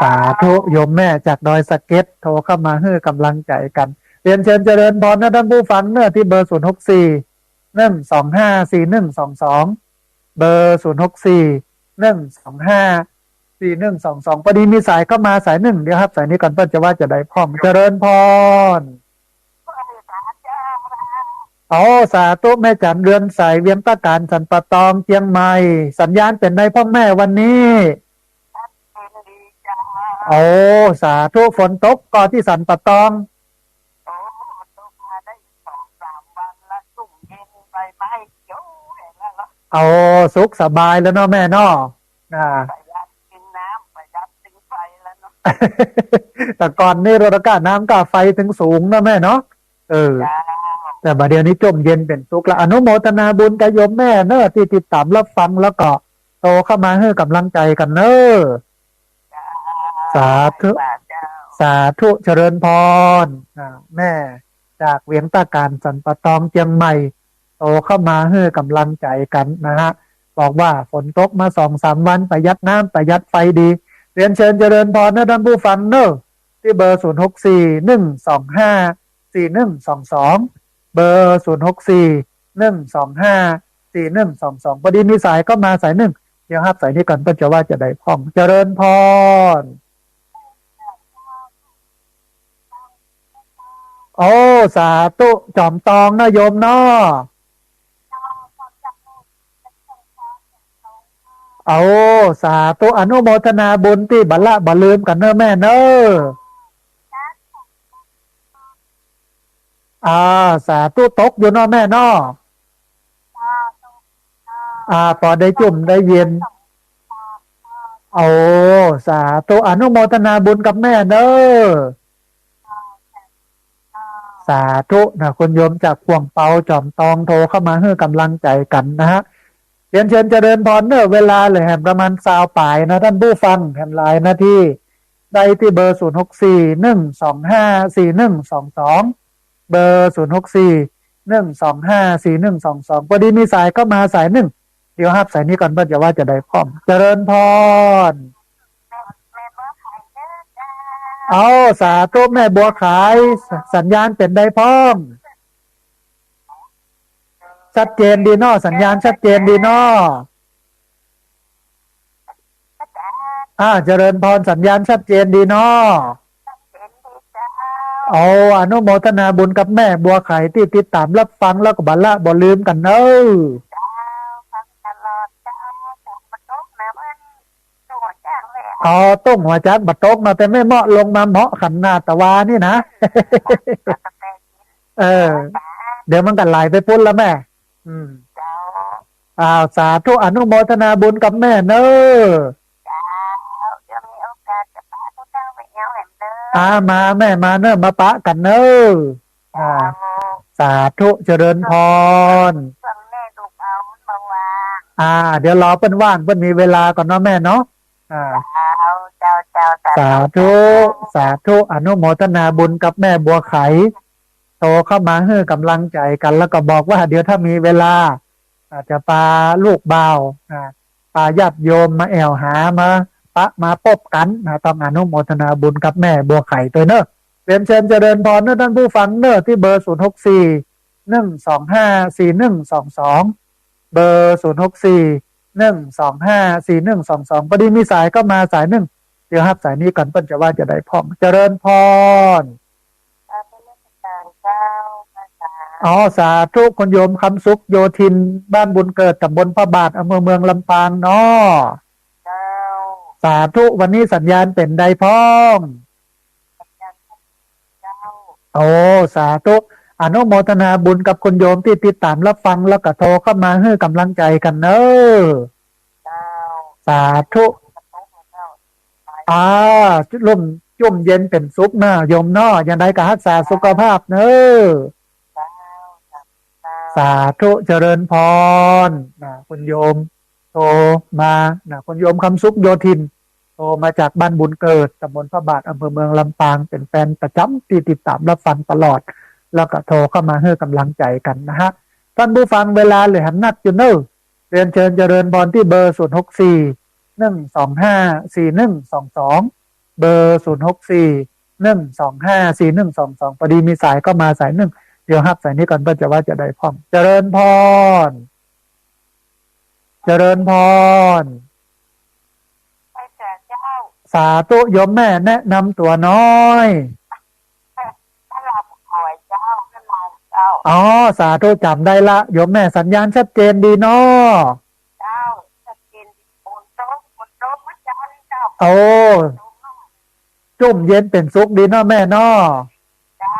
สาธุโยมแม่จากดอยสะเก็ดโทรเข้ามาให้กำลังใจกัน เรียนเชิญเจริญพรนะท่านผู้ฟังเนอะที่เบอร์064 125 4122เบอร์064 125 4122พอดีมีสายเข้ามาสายหนึ่งเดี๋ยวครับสายนี้ก่อนเพื่อจะว่าจะได้พร้อมเจริญพรอ๋อสาธุแม่จันเรือนใสเวียงตะการสันปะตองเชียงใหม่สัญญาณเป็นในพ่อแม่วันนี้โอ้สาธุฝนตกก่อนที่สันปะตองเอาสุขสบายแล้วเนาะแม่เนาะกินน้ำประหยัดถึงไฟแล้วเนาะ แต่ก่อนนี่ราคาน้ำกับไฟถึงสูงนะแม่เนาะแต่บัดเดี๋ยวนี้จมเย็นเป็นสุขละอนุโมทนาบุญกับโยมแม่เนอะที่ติดตามรับฟังแล้วก็โตเข้ามาให้กำลังใจกันเนอะสาธุสาธุเจริญพรแม่จากเวียงตาการสันปะตองเชียงใหม่โตเข้ามาให้กำลังใจกันนะฮะบอกว่าฝนตกมา2-3 วันประหยัดน้ำประหยัดไฟดีเรียนเชิญเจริญพรนะท่านผู้ฟังเนอะที่เบอร์064 125 4122เบอร์064 125 4122พอดีมีสายก็มาสายหนึ่งเดี๋ยวครับสายนี้ก่อนเพื่อจะว่าจะได้พร้อมเจริญพรโอ้สาธุจอมตองนะโยมเนาะเอาสาธุอนุโมทนาบุญที่บัลละบัลลืมกันเนอะแม่เนอะสาธุตกอยู่เนาะแม่เนาะพอได้จุ่มได้เย็นโอ้สาธุอนุโมทนาบุญกับแม่เนอะสาธุนะคุณโยมจากพวงเปาจอมตองโทรเข้ามาให้กำลังใจกันนะฮะเรียนเชิญเจริญพรเนอะเวลาเลยแหมประมาณ20ป่ายนะท่านผู้ฟังแหมหลายนาทีได้ที่เบอร์064 125 4122เบอร์064 125 4122พอดีมีสายก็มาสายหนึ่งเดี๋ยวครับสายนี้ก่อนเพื่อจะว่าจะได้พร้อมเจริญพรเอาสาธุแม่บัวขายสัญญาณเป็นได้พร้อมชัดเจนดีเนาะสัญญาณชัดเจนดีเนาะเจริญพรสัญญาณชัดเจนดีเนาะเอาอนุโมทนาบุญกับแม่บัวไข่ที่ติดตามรับฟังแล้วก็บัลละบ่ลืมกันเนอะต้งหัวจักบัดตกมาแต่ไม่เหมาะลงมาเหมาะขันนาตะวานี่นะเดี๋ยวมันกันไหลไปพุ่นแล้วแม่สาธุอนุโมทนาบุญกับแม่เนอะมาแม่มาเนอะมาปะกันเนอะสาธุเจริญพรเดี๋ยวรอเปิ้นว่างเปิ้นมีเวลาก่อนเนาะแม่เนาะสาธุสาธุอนุโมทนาบุญกับแม่บัวไขโตเข้ามาให้กำลังใจกันแล้วก็บอกว่าเดี๋ยวถ้ามีเวลาอาจจะพาลูกบ่าวพาญาติโยมมาแอวหามาพบกันต้องอนุโมทนาบุญกับแม่บัวไข่ตัวเนอะเรียนเชิญเจริญพรเนอะท่านผู้ฟังเนอะที่เบอร์064 125 4122เบอร์064 125 4122พอดีมีสายก็มาสายหนึ่งเดี๋ยวครับสายนี้ก่อนเปิ้นจะว่าจะได้พร้อมเจริญพรสาธุคุณโยมคำสุขโยธินบ้านบุญเกิดตำบลพระบาทอำเภอเมืองลำปางเนาะสาธุวันนี้สัญญาณเป็นใดพ้องสาธุอนุโมทนาบุญกับคุณโยมที่ติดตามรับฟังแล้วก็โทรเข้ามาให้กำลังใจกันเนอะสาธุร่มจุ่มเย็นเป็นสุขเนอะโยมเนาะอย่างไรก็รักษาสุขภาพเนอะสาธุเจริญพรคุณโยมโทรมาคุณโยมคำสุขโยธินโทรมาจากบ้านบุญเกิดตำบลพระบาทอำเภอเมืองลำปางเป็นแฟนประจำที่ติดตามรับฟังตลอดแล้วก็โทรเข้ามาให้กำลังใจกันนะฮะท่านผู้ฟังเวลาเหลือหันนัดอยู่เนอะเรียนเชิญเจริญพรที่เบอร์064 125 4122เบอร์064 1254122พอดีมีสายก็มาสายหนึ่งเดี๋ยวฮับสายนี้ก่อนเพื่อจะว่าจะได้พร้อมเจริญพรเจริญพรไปแต่เจ้าสาธุโยมแม่แนะนำตัวน้อยถ้าเราหอยเจ้าถ้าเราเจ้าอ๋อสาธุจำได้ละโยมแม่สัญญาณชัดเจนดีเนาะเจ้าจะกินบนโต๊ะมัดจันเจ้าโอ้จุ่มเย็นเป็นสุขดีเนาะแม่เนาะเจ้า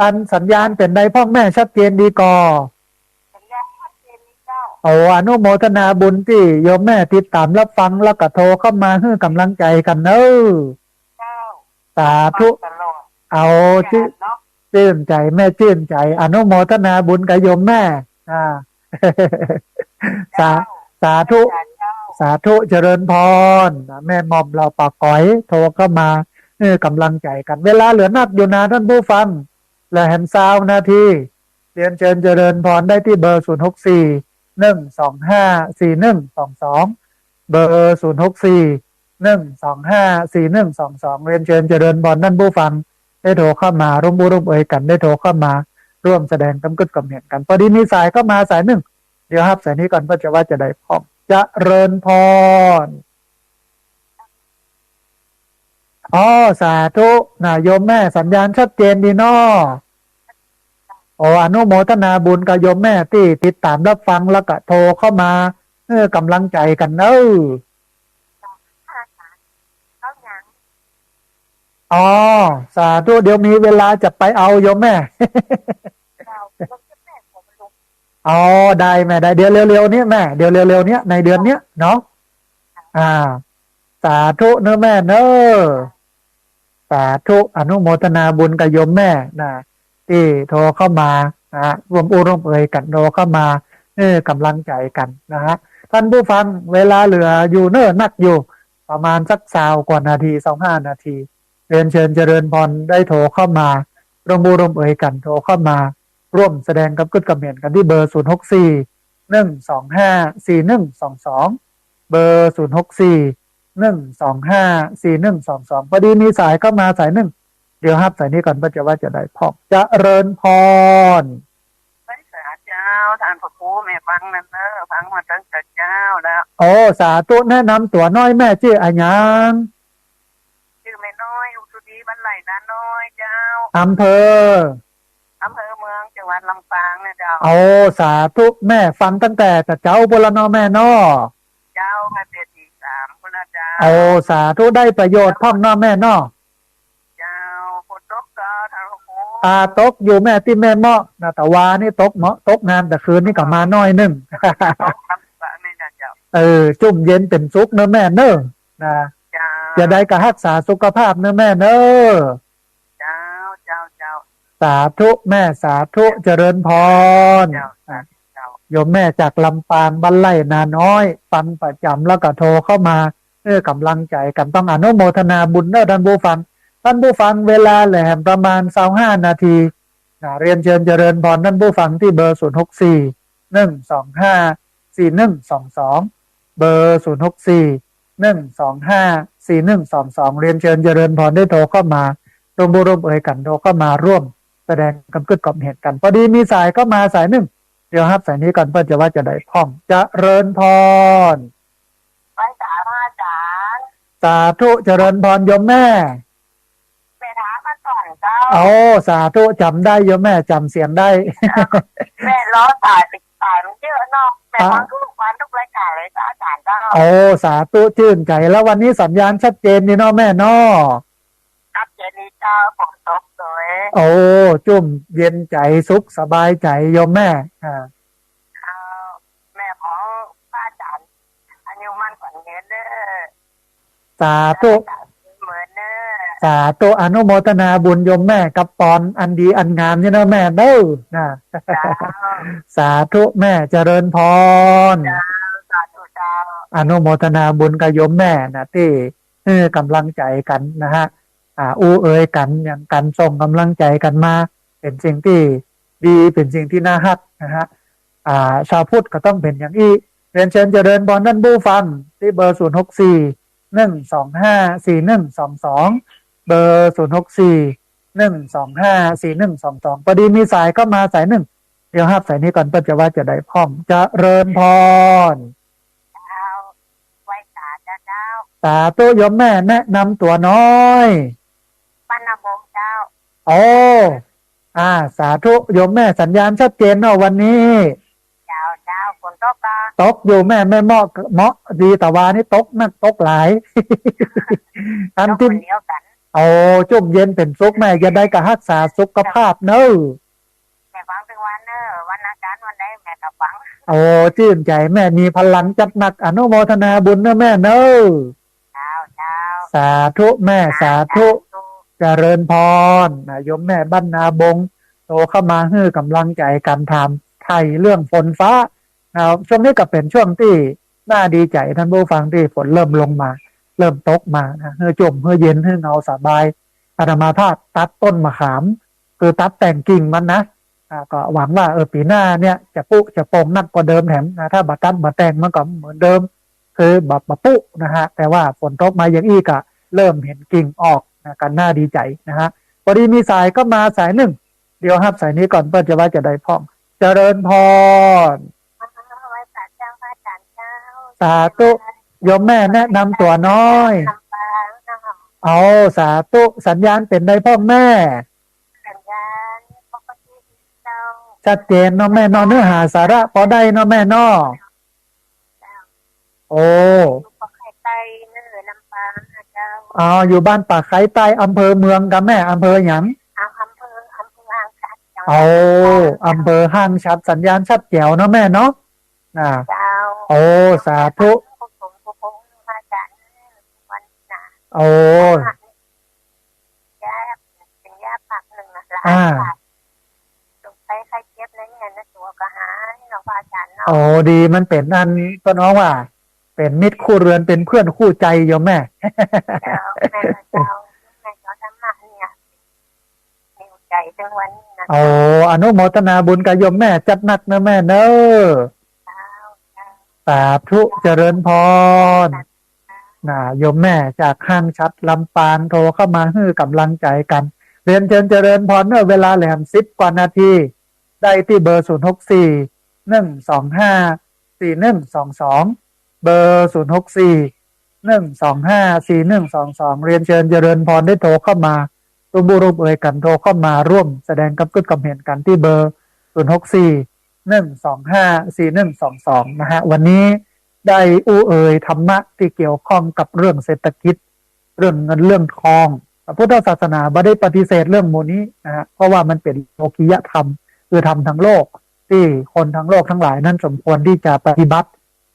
อันสัญญาณเป็นใดพ่อแม่ชัดเจนดีก่อสัญญาณชัดเจนดีเจ้าโอ้อนุโมทนาบุญที่โยมแม่ติดตามรับฟังแล้วก็โทรเข้ามาให้กำลังใจกันเนอะเจ้าสาธุเอาชื่นใจแม่ชื่นใจอนุโมทนาบุญกับโยมแม่สาธุสาธุเจริญพรแม่มอมเราปากก้อยโทรเข้ามากำลังใจกันเวลาเหลือนักอยู่นะท่านผู้ฟังและแฮมซาวนาทีเรียนเชิญเจริญพรได้ที่เบอร์0641254122เบอร์0641254122เรียนเชิญเจริญพรท่านผู้ฟังได้โทรเข้ามาร่วมบุญร่วมเอ่ยกันได้โทรเข้ามาร่วมแสดงกำกึศกำเนิดกันพอดีมีสายเข้ามาสายหนึ่งเดี๋ยวครับสายนี้ก่อนเพื่อจะว่าจะได้พร้อมเจริญพรอ๋อสาธุนะโยมแม่สัญญาณชัดเจนดีเนาะโอ้อนุโมทนาบุญกับโยมแม่ที่ติดตามรับฟังแล้วก็โทรเข้ามากำลังใจกันเนอะอ๋อสาธุเดี๋ยวมีเวลาจะไปเอาโยมแม่อ๋อได้แม่ได้เดี๋ยวเร็วๆนี้แม่เดี๋ยวเร็วๆนี้ในเดือนเนี้ยเนาะสาธุเนอะแม่เนอะสาธุอนุโมทนาบุญกับโยมแม่นะที่โทรเข้ามานะรวมร่วมเอ่ยกันโทรเข้ามากำลังใจกันนะฮะท่านผู้ฟังเวลาเหลืออยู่เนิ่นนักอยู่ประมาณสัก20 กว่านาที25 นาทีเรียนเชิญเจริญพรได้โทรเข้ามารวมเอ่ยกันโทรเข้ามาร่วมแสดงกับกึศกำเนิดกันที่เบอร์0641254122เบอร์0641254122พอดีมีสายเข้ามาสายหนึ่งเดี๋ยวครับสายนี้ก่อนเพื่อจะว่าจะได้พร้อมเจริญพรพระเจ้าท่านพระครูแม่ฟังนั่นเนอะฟังมาตั้งแต่เจ้าแล้วโอ้สาธุแนะนำตัวน้อยแม่ชื่ออะไรยังชื่อแม่น้อยอุตุดีบรรไหลนาน้อยเจ้าอำเภอเมืองจังหวัดลำปางนะเจ้าโอ้สาธุแม่ฟังตั้งแต่เจ้าบุรณะแม่นอเจ้ามาเจ็ดที่3คุณอาจารย์โอ้สาธุได้ประโยชน์พ่อมนอแม่นอเจ้าฝนตกก็ทางหูตกอยู่แม่ที่แม่เมาะนะแต่วานี่ตกเมาะตกงานแต่คืนนี่ก็มาน้อยนึงจุ่มเย็นเป็นสุขเนอะแม่เนอะนะจะได้กระรักษาสุขภาพเนอะแม่เนอะเจ้าสาธุแม่สาธุเจริญพรโยมแม่จากลำปางบ้านไร่นาน้อยฟังประจำแล้วก็โทรเข้ามากำลังใจกันต้องอนุโมทนาบุญเนอะท่านผู้ฟังเวลาแหลมประมาณ25 นาทีเรียนเชิญเจริญพรท่านผู้ฟังที่เบอร์0641254122เบอร์0641254122เรียนเชิญเจริญพรได้โทรเข้ามาร่วมบุญร่วมเอ่ยกันโทรเข้ามาร่วมแสดงกำกึศกำเหตุกันพอดีมีสายเข้ามาสายหนึ่งเดี๋ยวครับสายนี้ก่อนเพื่อจะว่าจะได้พร้อมเจริญพรไปสามาจารย์สาธุเจริญพรโยมแม่ไปถามมาก่อนเจ้าโอ้สาธุจำได้โยมแม่จำเสียงได้แม่ล้อสายมันเยอะเนาะแม่ฟังทุกรายการเลยอาจารย์เจ้าโอ้สาธุชื่นใจแล้ววันนี้สัญญาณชัดเจนนี่เนาะแม่เนาะชัดเจนนี่เจ้าฝนตกเลยโอ้จุ่มเย็นใจสุขสบายใจโยมแม่แม่ของป้าจันอายุมั่นขวัญเงินเด้อสาธุสาธุอนุโมทนาบุญโยมแม่กับปอนอันดีอันงามเนี่ยนะแม่เด้อนะสาธุแม่เจริญพรอนุโมทนาบุญกับโยมแม่นะที่กำลังใจกันนะฮะเอ่ยกันอย่างกันส่งกำลังใจกันมาเป็นสิ่งที่ดีเป็นสิ่งที่น่าฮักนะฮะชาวพุทธก็ต้องเป็นอย่างนี้เรียนเชิญเจริญพรท่านผู้ฟังที่เบอร์0641254122 เบอร์0641254122พอดีมีสายเข้ามาสายหนึ่งเดี๋ยวสายนี้ก่อนเพื่อจะว่าจะได้พร้อมเจริญพรไว้สาเจ้าสาธุโยมแม่แนะนำตัวน้อยปันบงเจ้าโอ้สาธุโยมแม่สัญญาณชัดเจนเนาะวันนี้เจ้าฝนตกตกอยู่แม่ไม่เหมาะดีแต่ว่านี่ตกนักตกหลายอันที่โอ้จุ่มเย็นเป็นสุขแม่จะได้กับรักษาสุขภาพเนอะแม่ฟังถึงวันเนอะวันอาจารย์วันใดแม่ก็ฟังโอ้ชื่นใจแม่มีพลังจัดหนักอนุโมทนาบุญนะแม่เนอะเจ้าสาธุแม่สาธุเจริญพรโยมแม่บ้านนาบงโตเข้ามาให้กำลังใจการทำไทยเรื่องฝนฟ้าช่วงนี้ก็เป็นช่วงที่น่าดีใจท่านผู้ฟังที่ฝนเริ่มลงมาเริ่มตกมาเฮือจมเฮือเย็นเฮือเงาสบายอาตมาภาพตัดต้นมะขามคือตัดแต่งกิ่งมันนะก็หวังว่าปีหน้าเนี่ยจะปุจะโป่งนักกว่าเดิมแถมถ้าบัดตัดบัดแต่งมันก็เหมือนเดิมคือแบบปุนะฮะแต่ว่าฝนตกมาอย่างอีกอะเริ่มเห็นกิ่งออกกันน่าดีใจนะฮะพอดีมีสายก็มาสายหนึ่งเดี๋ยวสายนี้ก่อนเพื่อจะว่าจะได้พ้องเจริญพรสาธุโยมแม่แนะนำตัวน้อยเอาสาธุสัญญาณเป็นได้พ่อแม่สัญญาณปกติชัดเจนเนาะแม่เนาะเนื้อหาสาระพอได้เนาะแม่เนาะโอ้ปากไข่ใต้เนื้อลำปางเจ้าอยู่บ้านปากไข่ใต้อำเภอเมืองกับแม่อำเภอหยังอำเภอห้างชัดอำเภอห้างชัดสัญญาณชัดแจ๋วเนาะแม่เนาะโอ้สาธุโอ้ยาเป็นยาผักหนึ่งนะตรงไปใครเจ็บเลยเนี่ยนะตัวก็หายน้องอาจารย์เนาะโอ้ดีมันเป็นอันก็น้องว่าเป็นมิตรคู่เรือนเป็นเพื่อนคู่ใจโยมแม่เจ้าธรรมะเนี่ยมีใจจังวันนี้นะโอ้อนุโมทนาบุญกับโยมแม่จัดหนักนะแม่เนอะสาธุเจริญพรโยมแม่จากห้างชัดลำปางโทรเข้ามาให้กำลังใจกันเรียนเชิญเจริญพรเมื่อเวลาแหลม10 กว่านาทีได้ที่เบอร์0641254122เบอร์0641254122เรียนเชิญเจริญพรได้โทรเข้ามารูปรูปกันโทรเข้ามาร่วมแสดงกับกึศความเห็นกันที่เบอร์0641254122นะฮะวันนี้ได้ธรรมะที่เกี่ยวข้องกับเรื่องเศรษฐกิจเรื่องเงินเรื่องทองพระพุทธศาสนาไม่ได้ปฏิเสธเรื่องโมนี้นะฮะเพราะว่ามันเป็นโลกียธรรมคือธรรมทั้งโลกที่คนทั้งโลกทั้งหลายนั้นสมควรที่จะปฏิบัติ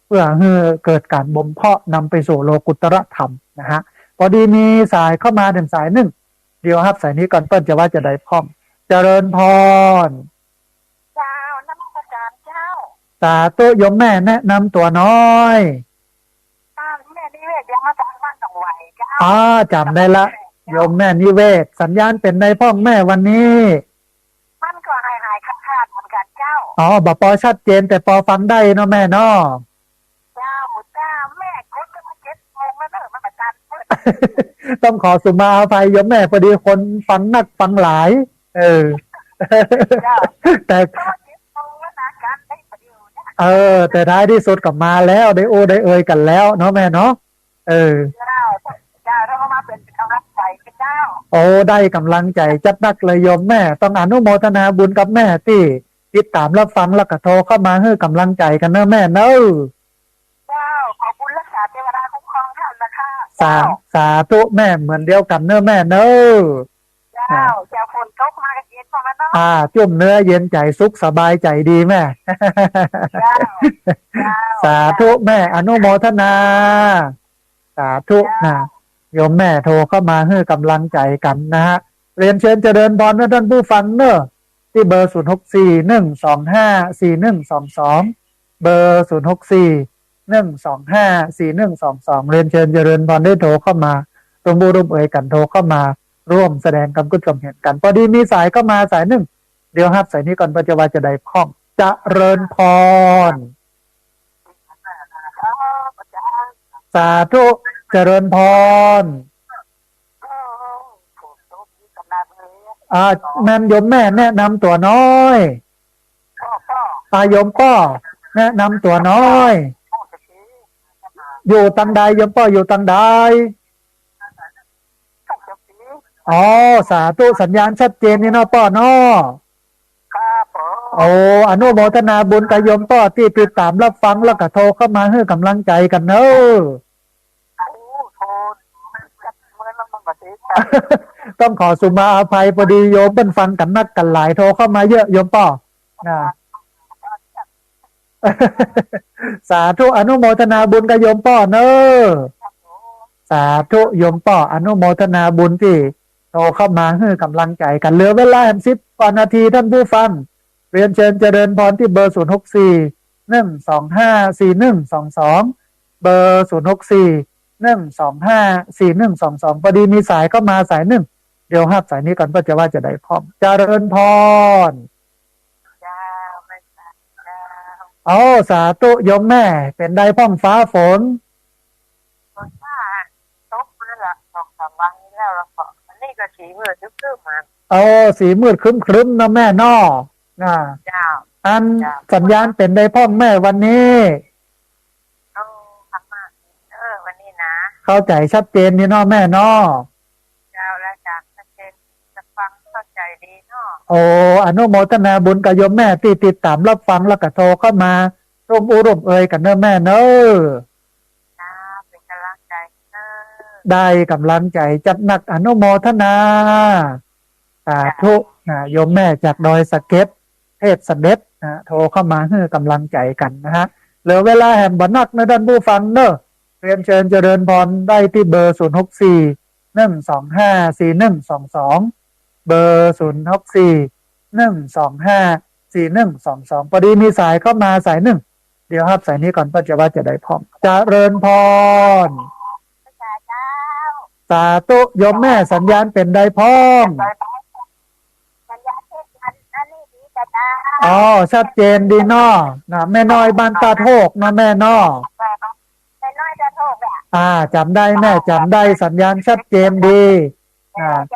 เพื่อให้เกิดการบ่มเพาะนำไปสู่โลกุตระธรรมนะฮะพอดีมีสายเข้ามาสายหนึ่งเดี๋ยวสายนี้ก่อนเปิ้ลจะว่าจะได้พร้อมเจริญพรสาธุโยมแม่แนะนำตัวน้อยแม่นิเวศยังมาจากบ้านตองไหวเจ้าจำได้ละโยมแม่นิเวศสัญญาณเป็นในพ่อแม่วันนี้มันก็หายขาดเหมือนกันเจ้าบ่ปอชัดเจนแต่ปอฟังได้เนาะแม่เนาะเจ้าแม่กดจะมา7 โมงแล้วเนอะมันประจันต้องขอสุมาอภัยโยมแม่พอดีคนฟังนักฟังหลายแต่แต่ท้ายที่สุดกลับมาแล้วได้ได้กันแล้วเนาะแม่เนาะเจ้าเรามาเป็นกำลังใจกันเจ้าได้กำลังใจจัดนักเลยโยมแม่ต้องอนุโมทนาบุญกับแม่ที่ติดตามรับฟังแล้วก็โทรเข้ามาให้กำลังใจกันเนอะแม่เนอะเจ้าขอบคุณรักษาเทวดาคุ้มครองท่านนะคะสาธุแม่เหมือนเดียวกันเนอะแม่เนอะเจ้าฝนตกมากันเย็นพอแล้วเนาะจุ่มเนื้อเย็นใจสุขสบายใจดีแม่สาธุแม่อนุโมทนาสาธุนะโยมแม่โทรเข้ามาให้กำลังใจกันนะฮะเรียนเชิญเจริญพรท่านผู้ฟังเนอะที่เบอร์0641254122เบอร์0641254122เรียนเชิญเจริญพรได้โทรเข้ามาตรงบูรุมกันโทรเข้ามาร่วมแสดงความคิดความเห็นกันพอดีมีสายก็มาสายหนึ่งเดี๋ยวสายนี้ก่อนปัจจุบันจะได้พ้องเจริญพรสาธุเจริญพร แม่นโยมแม่แนะนำตัวน้อย พ่อโยมป้อแนะนำตัวน้อย พ่อจะชี้ อยู่ตังใดโยมป้ออยู่ตังใด พ่อจะชี้ อ๋อสาธุสัญญาณชัดเจนนี่เนาะป้อเนาะ ครับผม โอ้อนุโมทนาบุญกับโยมป้อที่ติดตามรับฟังแล้วก็โทรเข้ามาให้กำลังใจกันเนอะ โอ้โทษจับเมื่อแล้วมันมาตีกัน ต้องขอสุมาอภัยพอดีโยมเป็นฟังกันนักกันหลายโทรเข้ามาเยอะโยมป้อนะ สาธุอนุโมทนาบุญกับโยมป้อเนอะสาธุโยมป้ออนุโมทนาบุญที่โทรเข้ามาให้กำลังใจกันเหลือเวลา10 กว่านาทีท่านผู้ฟังเรียนเชิญเจริญพรที่เบอร์064 125 4122เบอร์064 125 4122พอดีมีสายเข้ามาสายหนึ่งเดี๋ยวหับสายนี้ก่อนเพื่อจะว่าจะได้พร้อมเจริญพร จ้าไม่จ้าจ้า เอาสาธุโยมแม่เป็นได้พ้องฟ้าฝน คนว่าตกมาละ2-3 วันนี้แล้วก็อันนี้ก็ชี้มือทึบๆมา เอาสีมืดครึ้มๆนะแม่นอนะ เจ้า อันสัญญาณเป็นได้พ้องแม่วันนี้ ต้องทำมาวันนี้นะ เข้าใจชัดเจนนี่นอแม่นอ เจ้าและจากชัดเจนจะฟังเข้าใจดีเนาะ โอ้อนุโมทนาบุญกับโยมแม่ที่ติดตามรับฟังแล้วก็โทรเข้ามาร่วมอุรมเอ่ยกันเนอะแม่เนอะ จ้าเป็นกำลังใจเนอะ ได้กำลังใจจัดหนักอนุโมทนาสาธุนะโยมแม่จากดอยสะเก็ดเทพเสด็จนะโทรเข้ามาให้กำลังใจกันนะฮะเหลือเวลาแห่งบันนักนะท่านผู้ฟังเนอะเรียนเชิญเจริญพรได้ที่เบอร์064 125 4122เบอร์064 125 4122พอดีมีสายเข้ามาสายหนึ่งเดี๋ยวครับสายนี้ก่อนเพื่อจะว่าจะได้พร้อมเจริญพร จ้าเจ้า สาธุโยมแม่สัญญาณเป็นได้พร้อม สัญญาเทศอันนี้ดีจ้าจ้า อ๋อชัดเจนดีเนอนะแม่น้อยบ้านตาโทกนะแม่นอ แต่น้อยจะโทษแบบ จำได้แม่จำได้สัญญาณชัดเจนดีนะ จะ